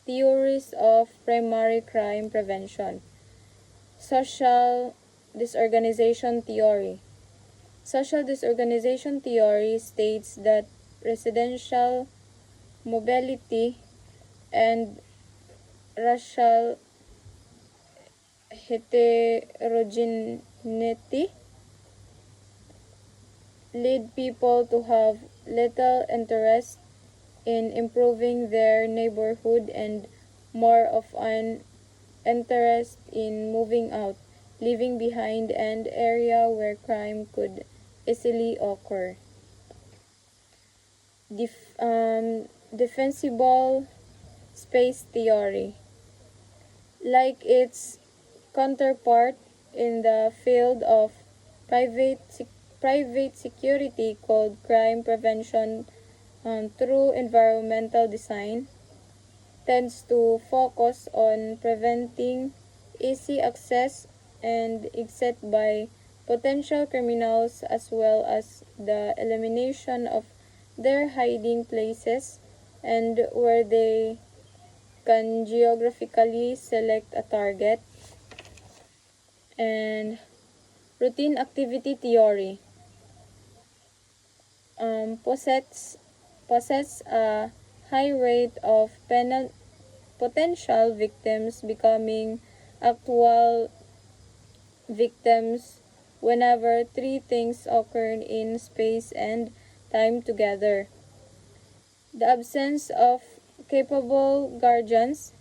Theories of primary crime prevention. Social disorganization theory. Social disorganization theory states that residential mobility and racial heterogeneity lead people to have little interest in improving their neighborhood and more of an interest in moving out, leaving behind an area where crime could easily occur. Defensible space theory. Like its counterpart in the field of private security called crime prevention through environmental design, tends to focus on preventing easy access and exit by potential criminals as well as the elimination of their hiding places and where they can geographically select a target. And routine activity theory possess a high rate of potential victims becoming actual victims whenever three things occur in space and time together: the absence of capable guardians,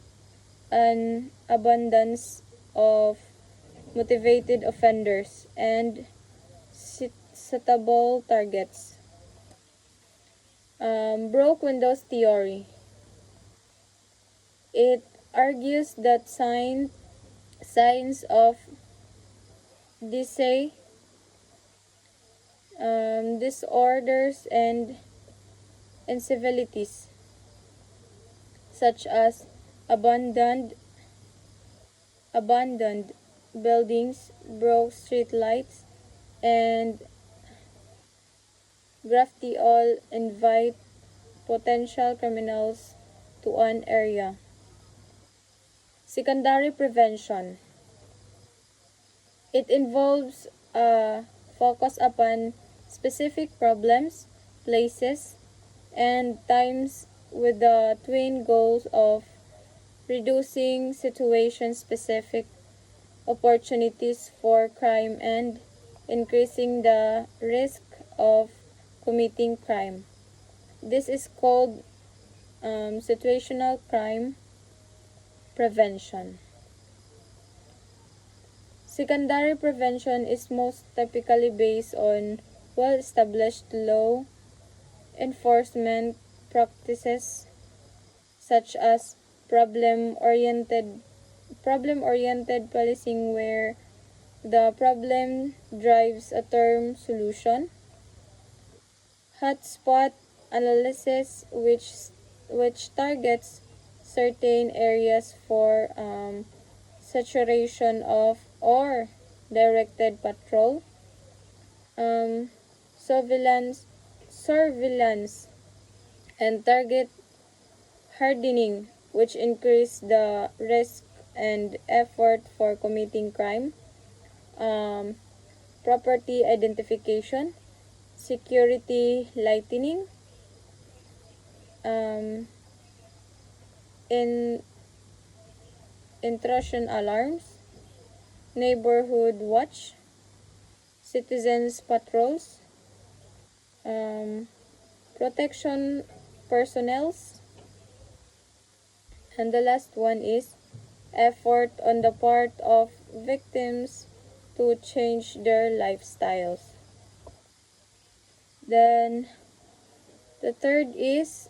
an abundance of motivated offenders, and suitable targets. Broke windows theory. It argues that signs of decay, disorders, and incivilities, such as abandoned abandoned buildings, broke street lights, and graffiti, all invite potential criminals to an area. Secondary prevention. It involves a focus upon specific problems, places, and times with the twin goals of reducing situation-specific opportunities for crime and increasing the risk of committing crime. This is called situational crime prevention. Secondary prevention is most typically based on well-established law enforcement practices such as problem-oriented policing where the problem drives a term solution, hotspot analysis which targets certain areas for saturation of or directed patrol, um, surveillance, and target hardening, which increase the risk and effort for committing crime, um, property identification, security lightening, um, in intrusion alarms, neighborhood watch, citizens patrols, um, protection personnels, and the last one is effort on the part of victims to change their lifestyles. Then the third is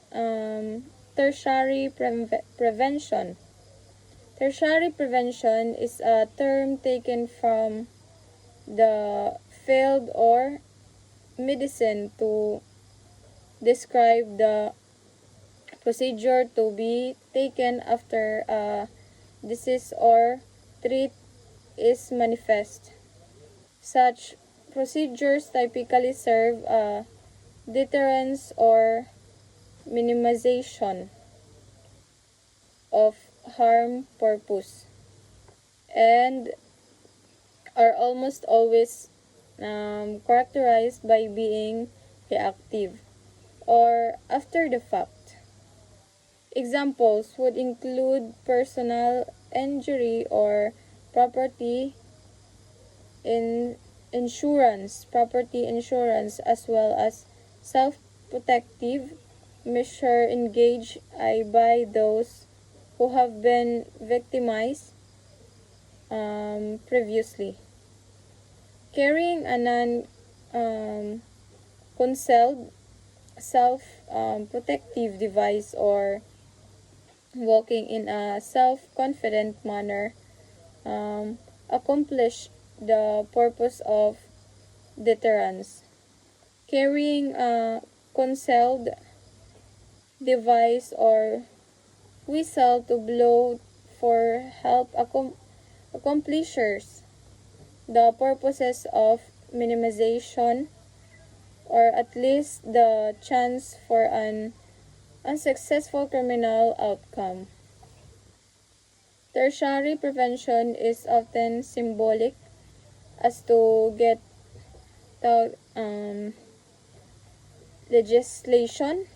tertiary prevention. Tertiary prevention is a term taken from the field or medicine to describe the procedure to be taken after a disease or threat is manifest. Such procedures typically serve a deterrence or minimization of harm purpose and are almost always characterized by being reactive or after the fact. Examples would include personal injury or property in property insurance, as well as self-protective measure engaged by those who have been victimized previously. Carrying a non-concealed self-protective device or walking in a self-confident manner accomplish the purpose of deterrence. Carrying a concealed device or whistle to blow for help accomplishes the purposes of minimization or at least the chance for an unsuccessful criminal outcome. Tertiary prevention is often symbolic as to get the legislation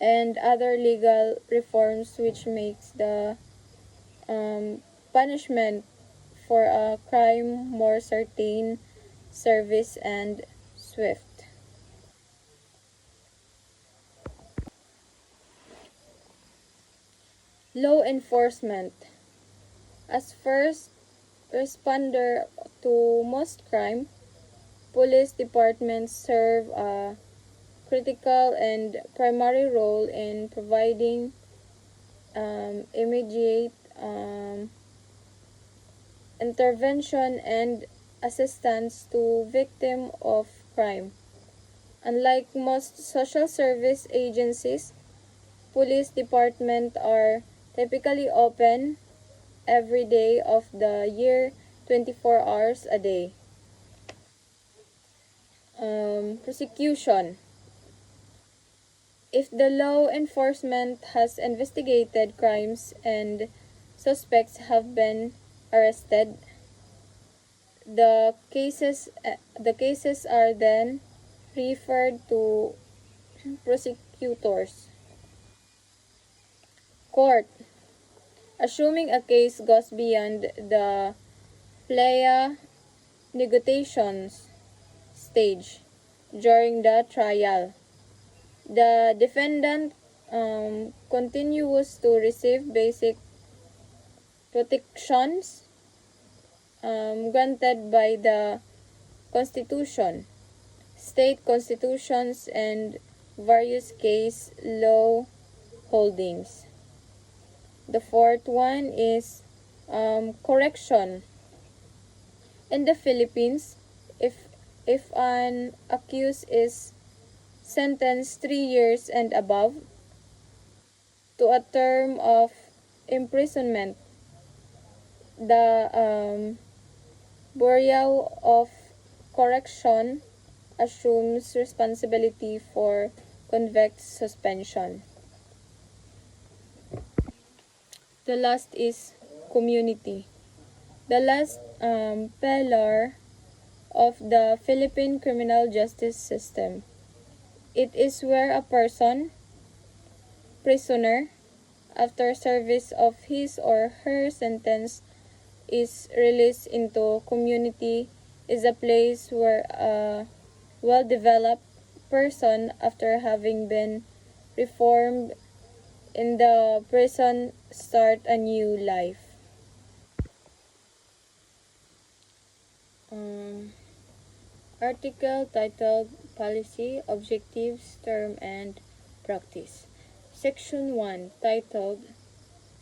and other legal reforms which makes the punishment for a crime more certain, service, and swift. Law enforcement. As first responder to most crime, police departments serve a critical and primary role in providing immediate intervention and assistance to victims of crime. Unlike most social service agencies, police departments are typically open every day of the year, 24 hours a day. Prosecution. If the law enforcement has investigated crimes and suspects have been arrested, the cases are then referred to prosecutors. Court. Assuming a case goes beyond the plea negotiations stage during the trial, the defendant continues to receive basic protections granted by the Constitution, state constitutions, and various case law holdings. The fourth one is correction. In the Philippines, if an accused is sentenced 3 years and above to a term of imprisonment, the Bureau of Correction assumes responsibility for convict suspension. The last is community. The last pillar of the Philippine criminal justice system. It is where a prisoner, after service of his or her sentence is released into community, is a place where a well-developed person, after having been reformed in the prison, start a new life. Article titled Policy, Objectives, Term, and Practice. Section 1 titled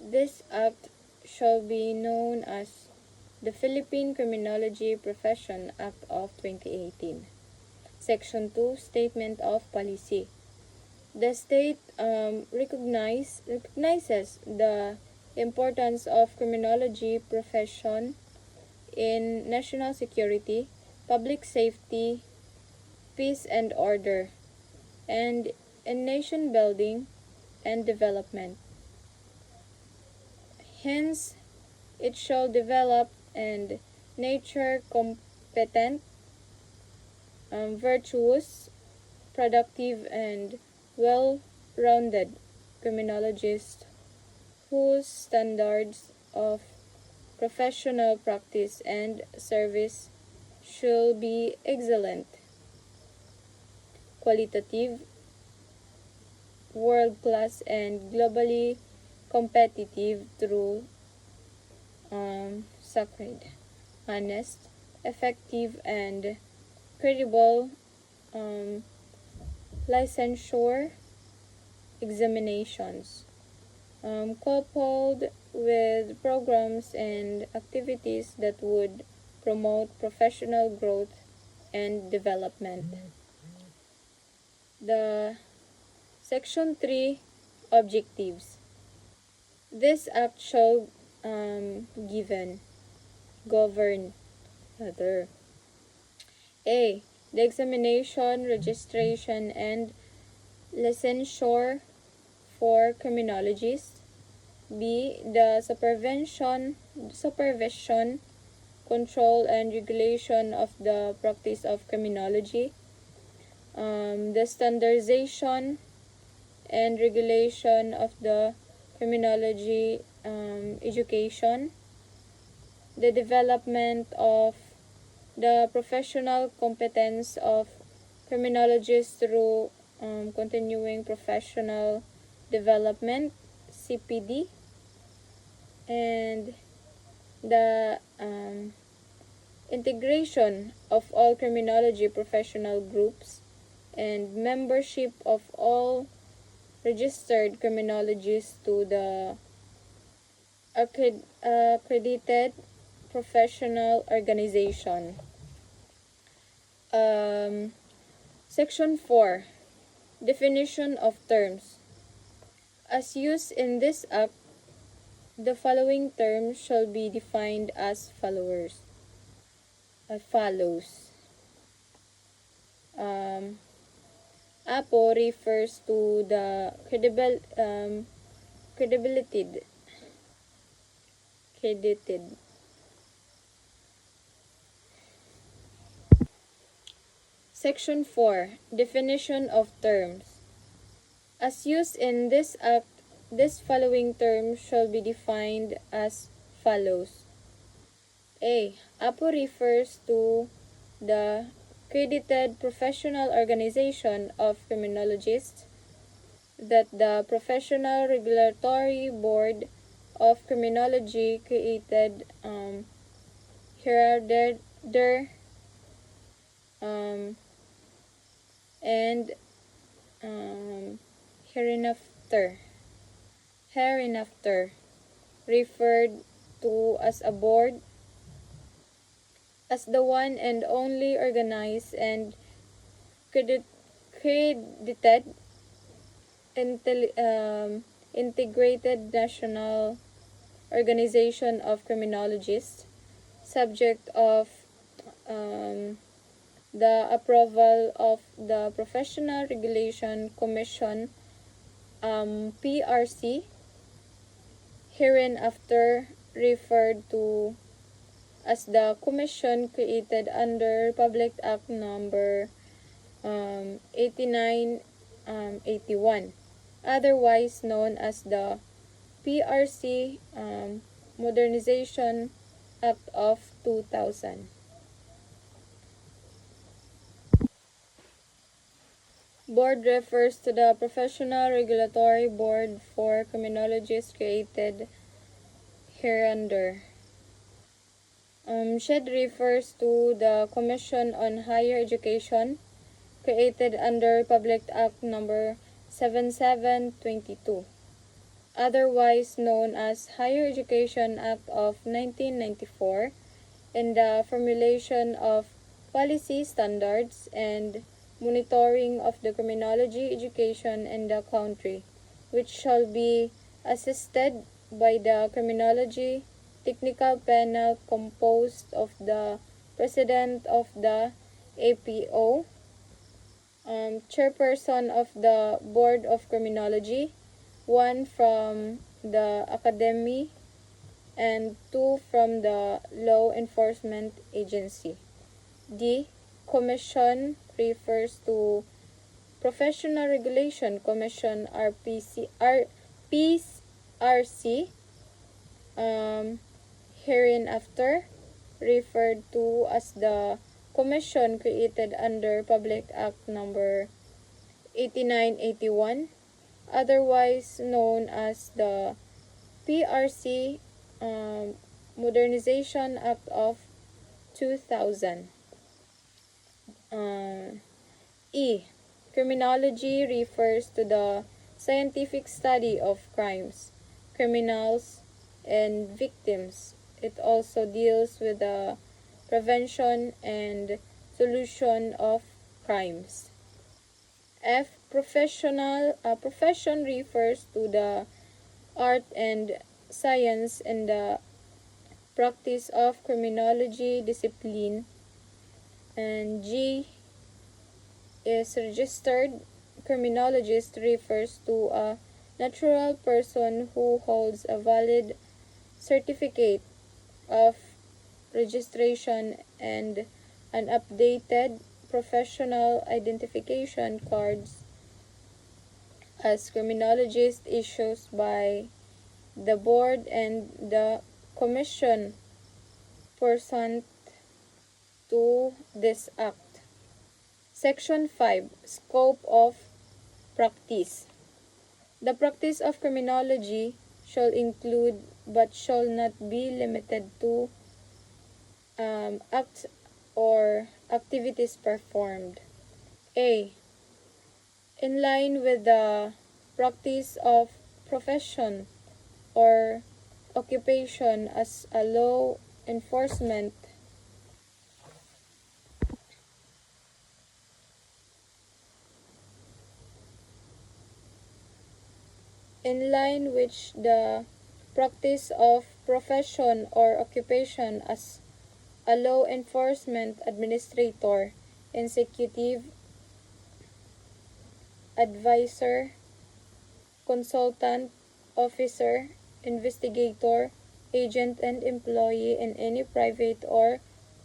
This Act shall be known as the Philippine Criminology Profession Act of 2018. Section 2 Statement of Policy. The state recognizes the importance of criminology profession in national security, public safety, peace and order, and in nation building and development. Hence, it shall develop and nurture competent, virtuous, productive, and well-rounded criminologists whose standards of professional practice and service should be excellent, qualitative, world-class, and globally competitive through sacred, honest, effective, and credible licensure examinations, coupled with programs and activities that would promote professional growth and development. The Section 3 Objectives. This act shall given govern other. A. The examination, registration, and licensure for criminologists. B. The supervision, control, and regulation of the practice of criminology. The standardization and regulation of the criminology education. The development of the professional competence of criminologists through continuing professional development, CPD, and the integration of all criminology professional groups and membership of all registered criminologists to the accredited professional organization. Section 4. Definition of terms. As used in this act, the following terms shall be defined as follows. Apo refers to the credited. Section 4. Definition of terms. As used in this act, this following terms shall be defined as follows. A. Apo refers to the credited professional organization of criminologists that the Professional Regulatory Board of Criminology created hereunder and hereinafter referred to as a board as the one and only organized and credited integrated national organization of criminologists, subject of the approval of the Professional Regulation Commission, PRC, hereinafter referred to as the commission created under Republic Act number 8981, otherwise known as the PRC Modernization Act of 2000. Board refers to the Professional Regulatory Board for Criminologists created hereunder. SHED refers to the Commission on Higher Education created under Public Act number 7722, otherwise known as Higher Education Act of 1994, and the formulation of policy standards and monitoring of the criminology education in the country, which shall be assisted by the Criminology Technical Panel composed of the President of the APO, Chairperson of the Board of Criminology, one from the Academy, and two from the Law Enforcement Agency. D. Commission refers to Professional Regulation Commission, PRC, hereinafter referred to as the commission created under Public Act number 8981, otherwise known as the PRC Modernization Act of 2000. E. Criminology refers to the scientific study of crimes, criminals, and victims. It also deals with the prevention and solution of crimes. F. Profession refers to the art and science in the practice of criminology discipline. And G is registered criminologist refers to a natural person who holds a valid certificate of registration and an updated professional identification cards as criminologist issues by the board and the commission pursuant to this act. Section 5. Scope of practice. The practice of criminology shall include but shall not be limited to acts or activities performed. A. In line with the practice of profession or occupation as a law enforcement in line which the practice of profession or occupation as a law enforcement administrator, executive advisor, consultant, officer, investigator, agent, and employee in any private or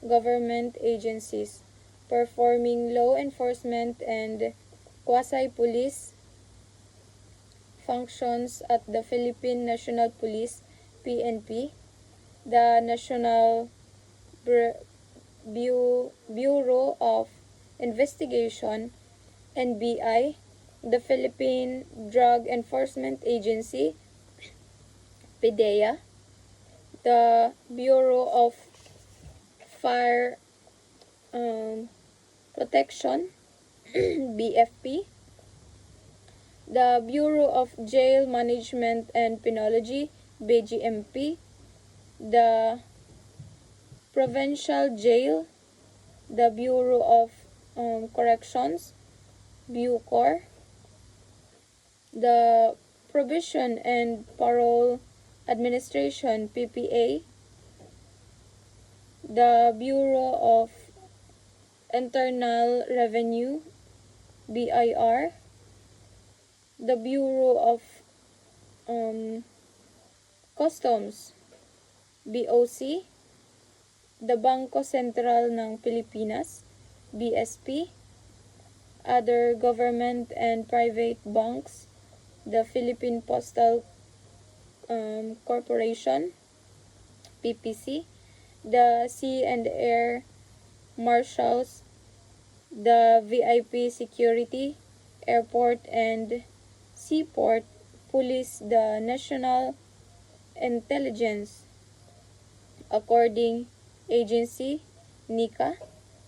government agencies performing law enforcement and quasi-police functions at the Philippine National Police (PNP), the National Bureau of Investigation (NBI), the Philippine Drug Enforcement Agency (PDEA), the Bureau of Fire Protection (BFP), the Bureau of Jail Management and Penology (BGMP), the Provincial Jail, the Bureau of Corrections (BUCOR), the Probation and Parole Administration (PPA), the Bureau of Internal Revenue (BIR), the Bureau of Customs (BOC), the Bangko Sentral ng Pilipinas (BSP), other government and private banks, the Philippine Postal Corporation, the Sea and Air Marshals, the VIP Security, Airport and Seaport Police, the National Intelligence According Agency (NICA),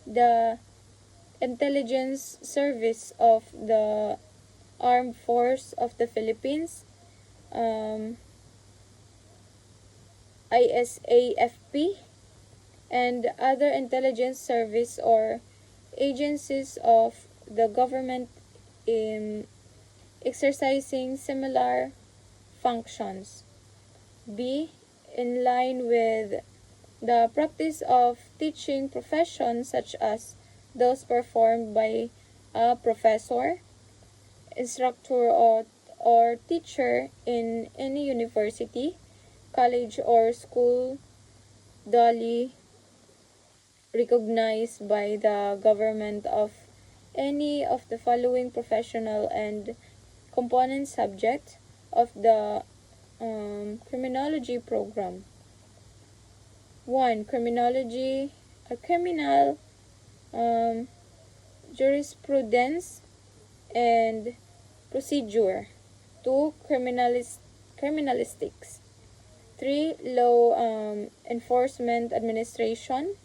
the Intelligence Service of the Armed Force of the Philippines ISAFP, and other intelligence service or agencies of the government exercising similar functions. B. In line with the practice of teaching professions such as those performed by a professor, instructor, or teacher in any university, college, or school duly recognized by the government of any of the following professional and component subjects of the criminology program. 1. Criminology, criminal jurisprudence and procedure. 2. Criminalistics. 3. Law enforcement administration.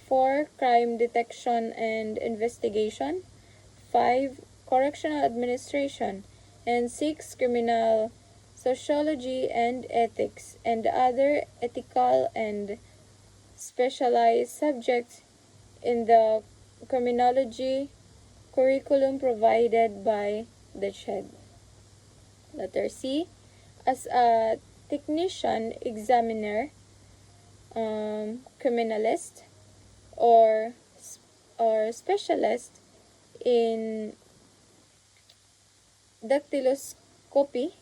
4. Crime detection and investigation. 5. Correctional administration. And 6. Criminal sociology and ethics, and other ethical and specialized subjects in the criminology curriculum provided by the CHED. Letter C. As a technician examiner, criminalist or specialist in dactyloscopy,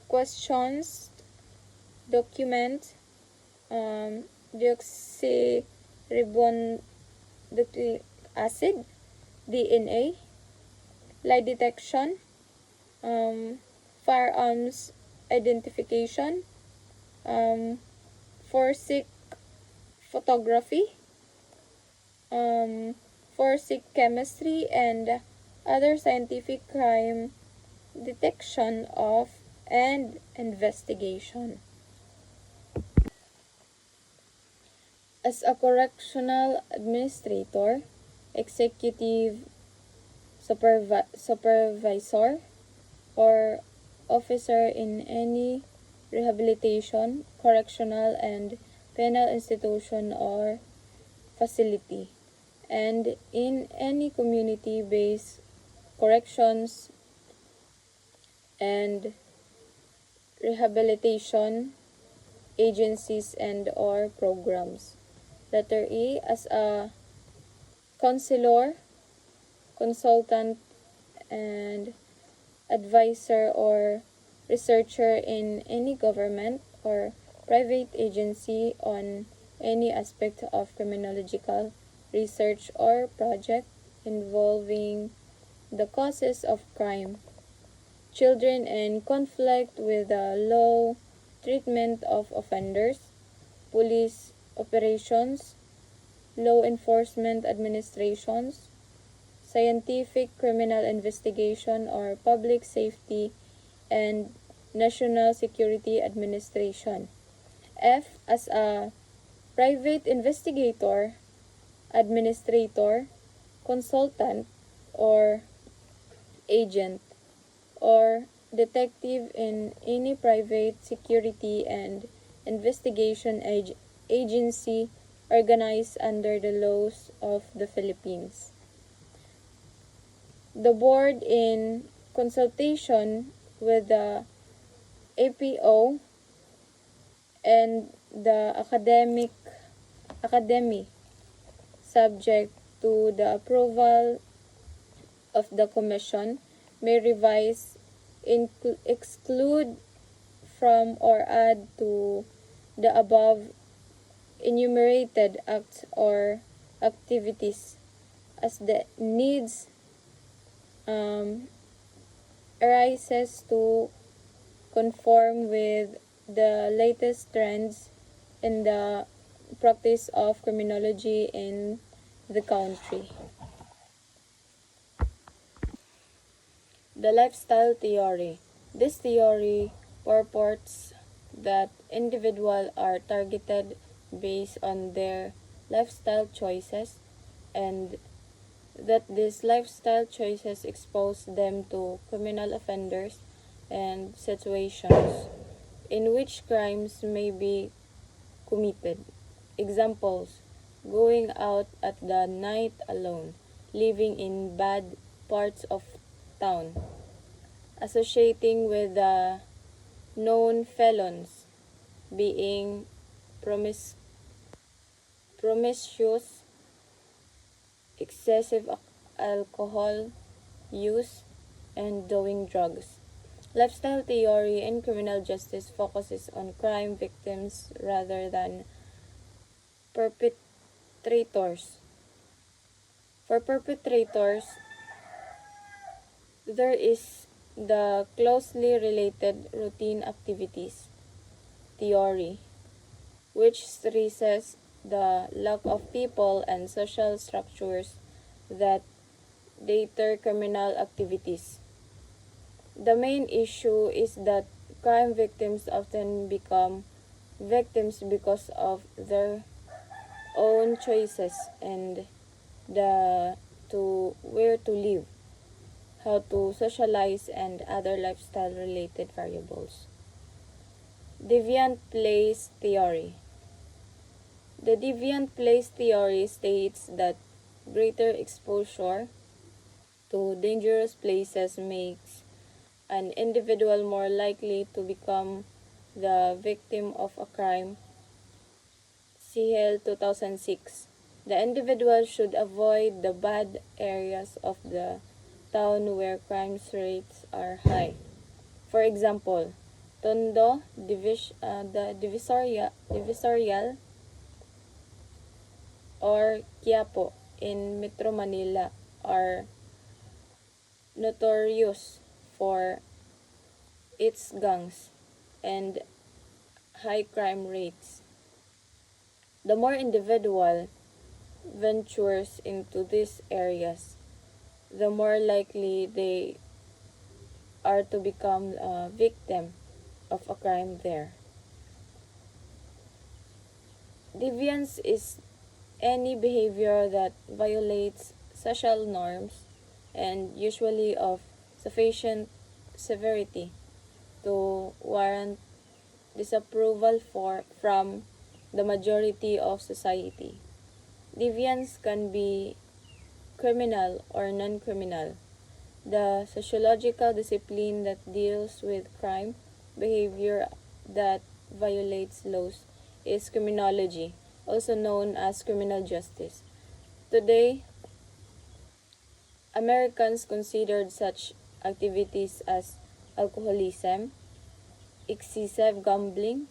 questions, document, deoxyribonucleic acid, DNA, lie detection, firearms identification, forensic photography, forensic chemistry, and other scientific crime detection of and investigation. As a correctional administrator, executive supervisor, or officer in any rehabilitation, correctional, and penal institution or facility, and in any community-based corrections and rehabilitation agencies and or programs. Letter E, as a counselor, consultant, and advisor or researcher in any government or private agency on any aspect of criminological research or project involving the causes of crime, children in conflict with the law, treatment of offenders, police operations, law enforcement administrations, scientific criminal investigation or public safety and national security administration. F, as a private investigator, administrator, consultant, or agent, or detective in any private security and investigation agency organized under the laws of the Philippines. The board, in consultation with the APO and the academy, subject to the approval of the commission, may revise, exclude from, or add to the above enumerated acts or activities as the needs arises to conform with the latest trends in the practice of criminology in the country. The lifestyle theory. This theory purports that individuals are targeted based on their lifestyle choices and that these lifestyle choices expose them to criminal offenders and situations in which crimes may be committed. Examples: going out at the night alone, living in bad parts of town, associating with the known felons, being promiscuous, excessive alcohol use, and doing drugs. Lifestyle theory in criminal justice focuses on crime victims rather than perpetrators. For perpetrators, there is the closely related routine activities theory, which stresses the lack of people and social structures that deter criminal activities. The main issue is that crime victims often become victims because of their own choices and the to where to live, how to socialize, and other lifestyle related variables. Deviant place theory. The deviant place theory states that greater exposure to dangerous places makes an individual more likely to become the victim of a crime CHL 2006. The individual should avoid the bad areas of the town where crime rates are high. For example, Tondo, the Divisorial, or Quiapo in Metro Manila are notorious for its gangs and high crime rates. The more individual ventures into these areas, the more likely they are to become a victim of a crime there. Deviance is any behavior that violates social norms and usually of sufficient severity to warrant disapproval from the majority of society. Deviance can be criminal or non-criminal. The sociological discipline that deals with crime behavior that violates laws is criminology, also known as criminal justice. Today, Americans considered such activities as alcoholism, excessive gambling,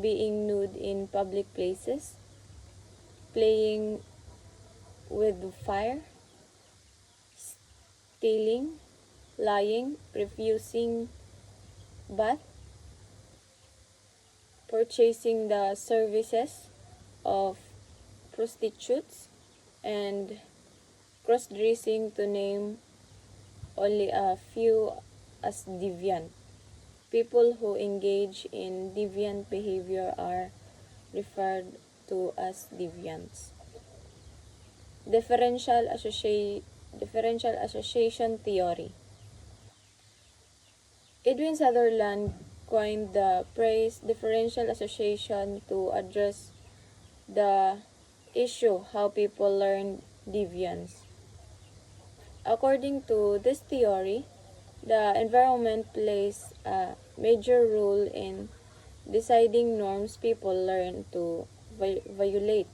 being nude in public places, playing with fire, stealing, lying, refusing bath, purchasing the services of prostitutes, and cross-dressing, to name only a few, as deviant. People who engage in deviant behavior are referred to as deviants. Differential association theory. Edwin Sutherland coined the phrase differential association to address the issue how people learn deviance. According to this theory, the environment plays a major role in deciding norms people learn to violate.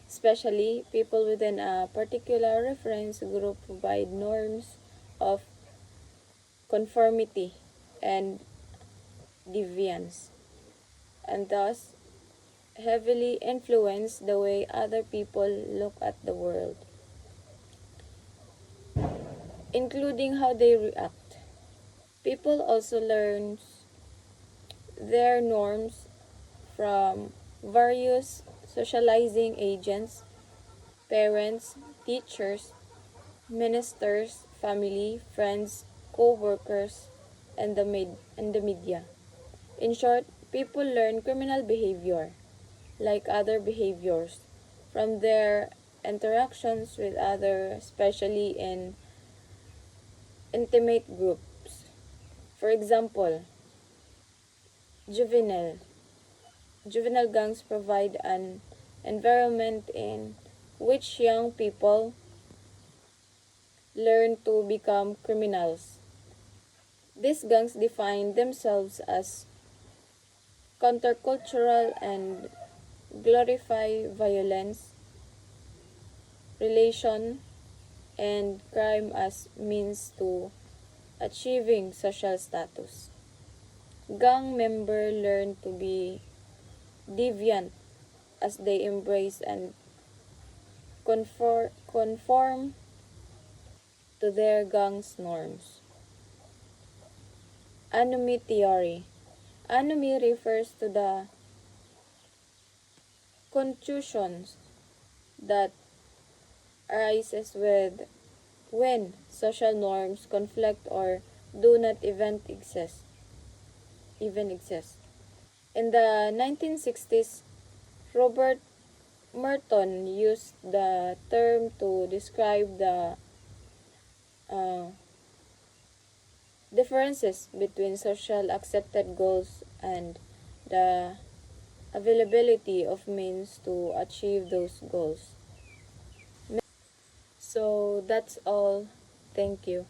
Especially, people within a particular reference group provide norms of conformity and deviance, and thus heavily influence the way other people look at the world, including how they react. People also learn their norms from various socializing agents, parents, teachers, ministers, family, friends, co-workers, and the media. In short, people learn criminal behavior, like other behaviors, from their interactions with others, especially in intimate groups. For example, juvenile. Juvenile gangs provide an environment in which young people learn to become criminals. These gangs define themselves as countercultural and glorify violence, relation, and crime as means to achieving social status. Gang members learn to be deviant as they embrace and conform to their gang's norms. Anomy theory. Anomy refers to the confusions that arises when social norms conflict or do not even exist. In the 1960s, Robert Merton used the term to describe the uh, differences between social accepted goals and the availability of means to achieve those goals. So that's all. Thank you.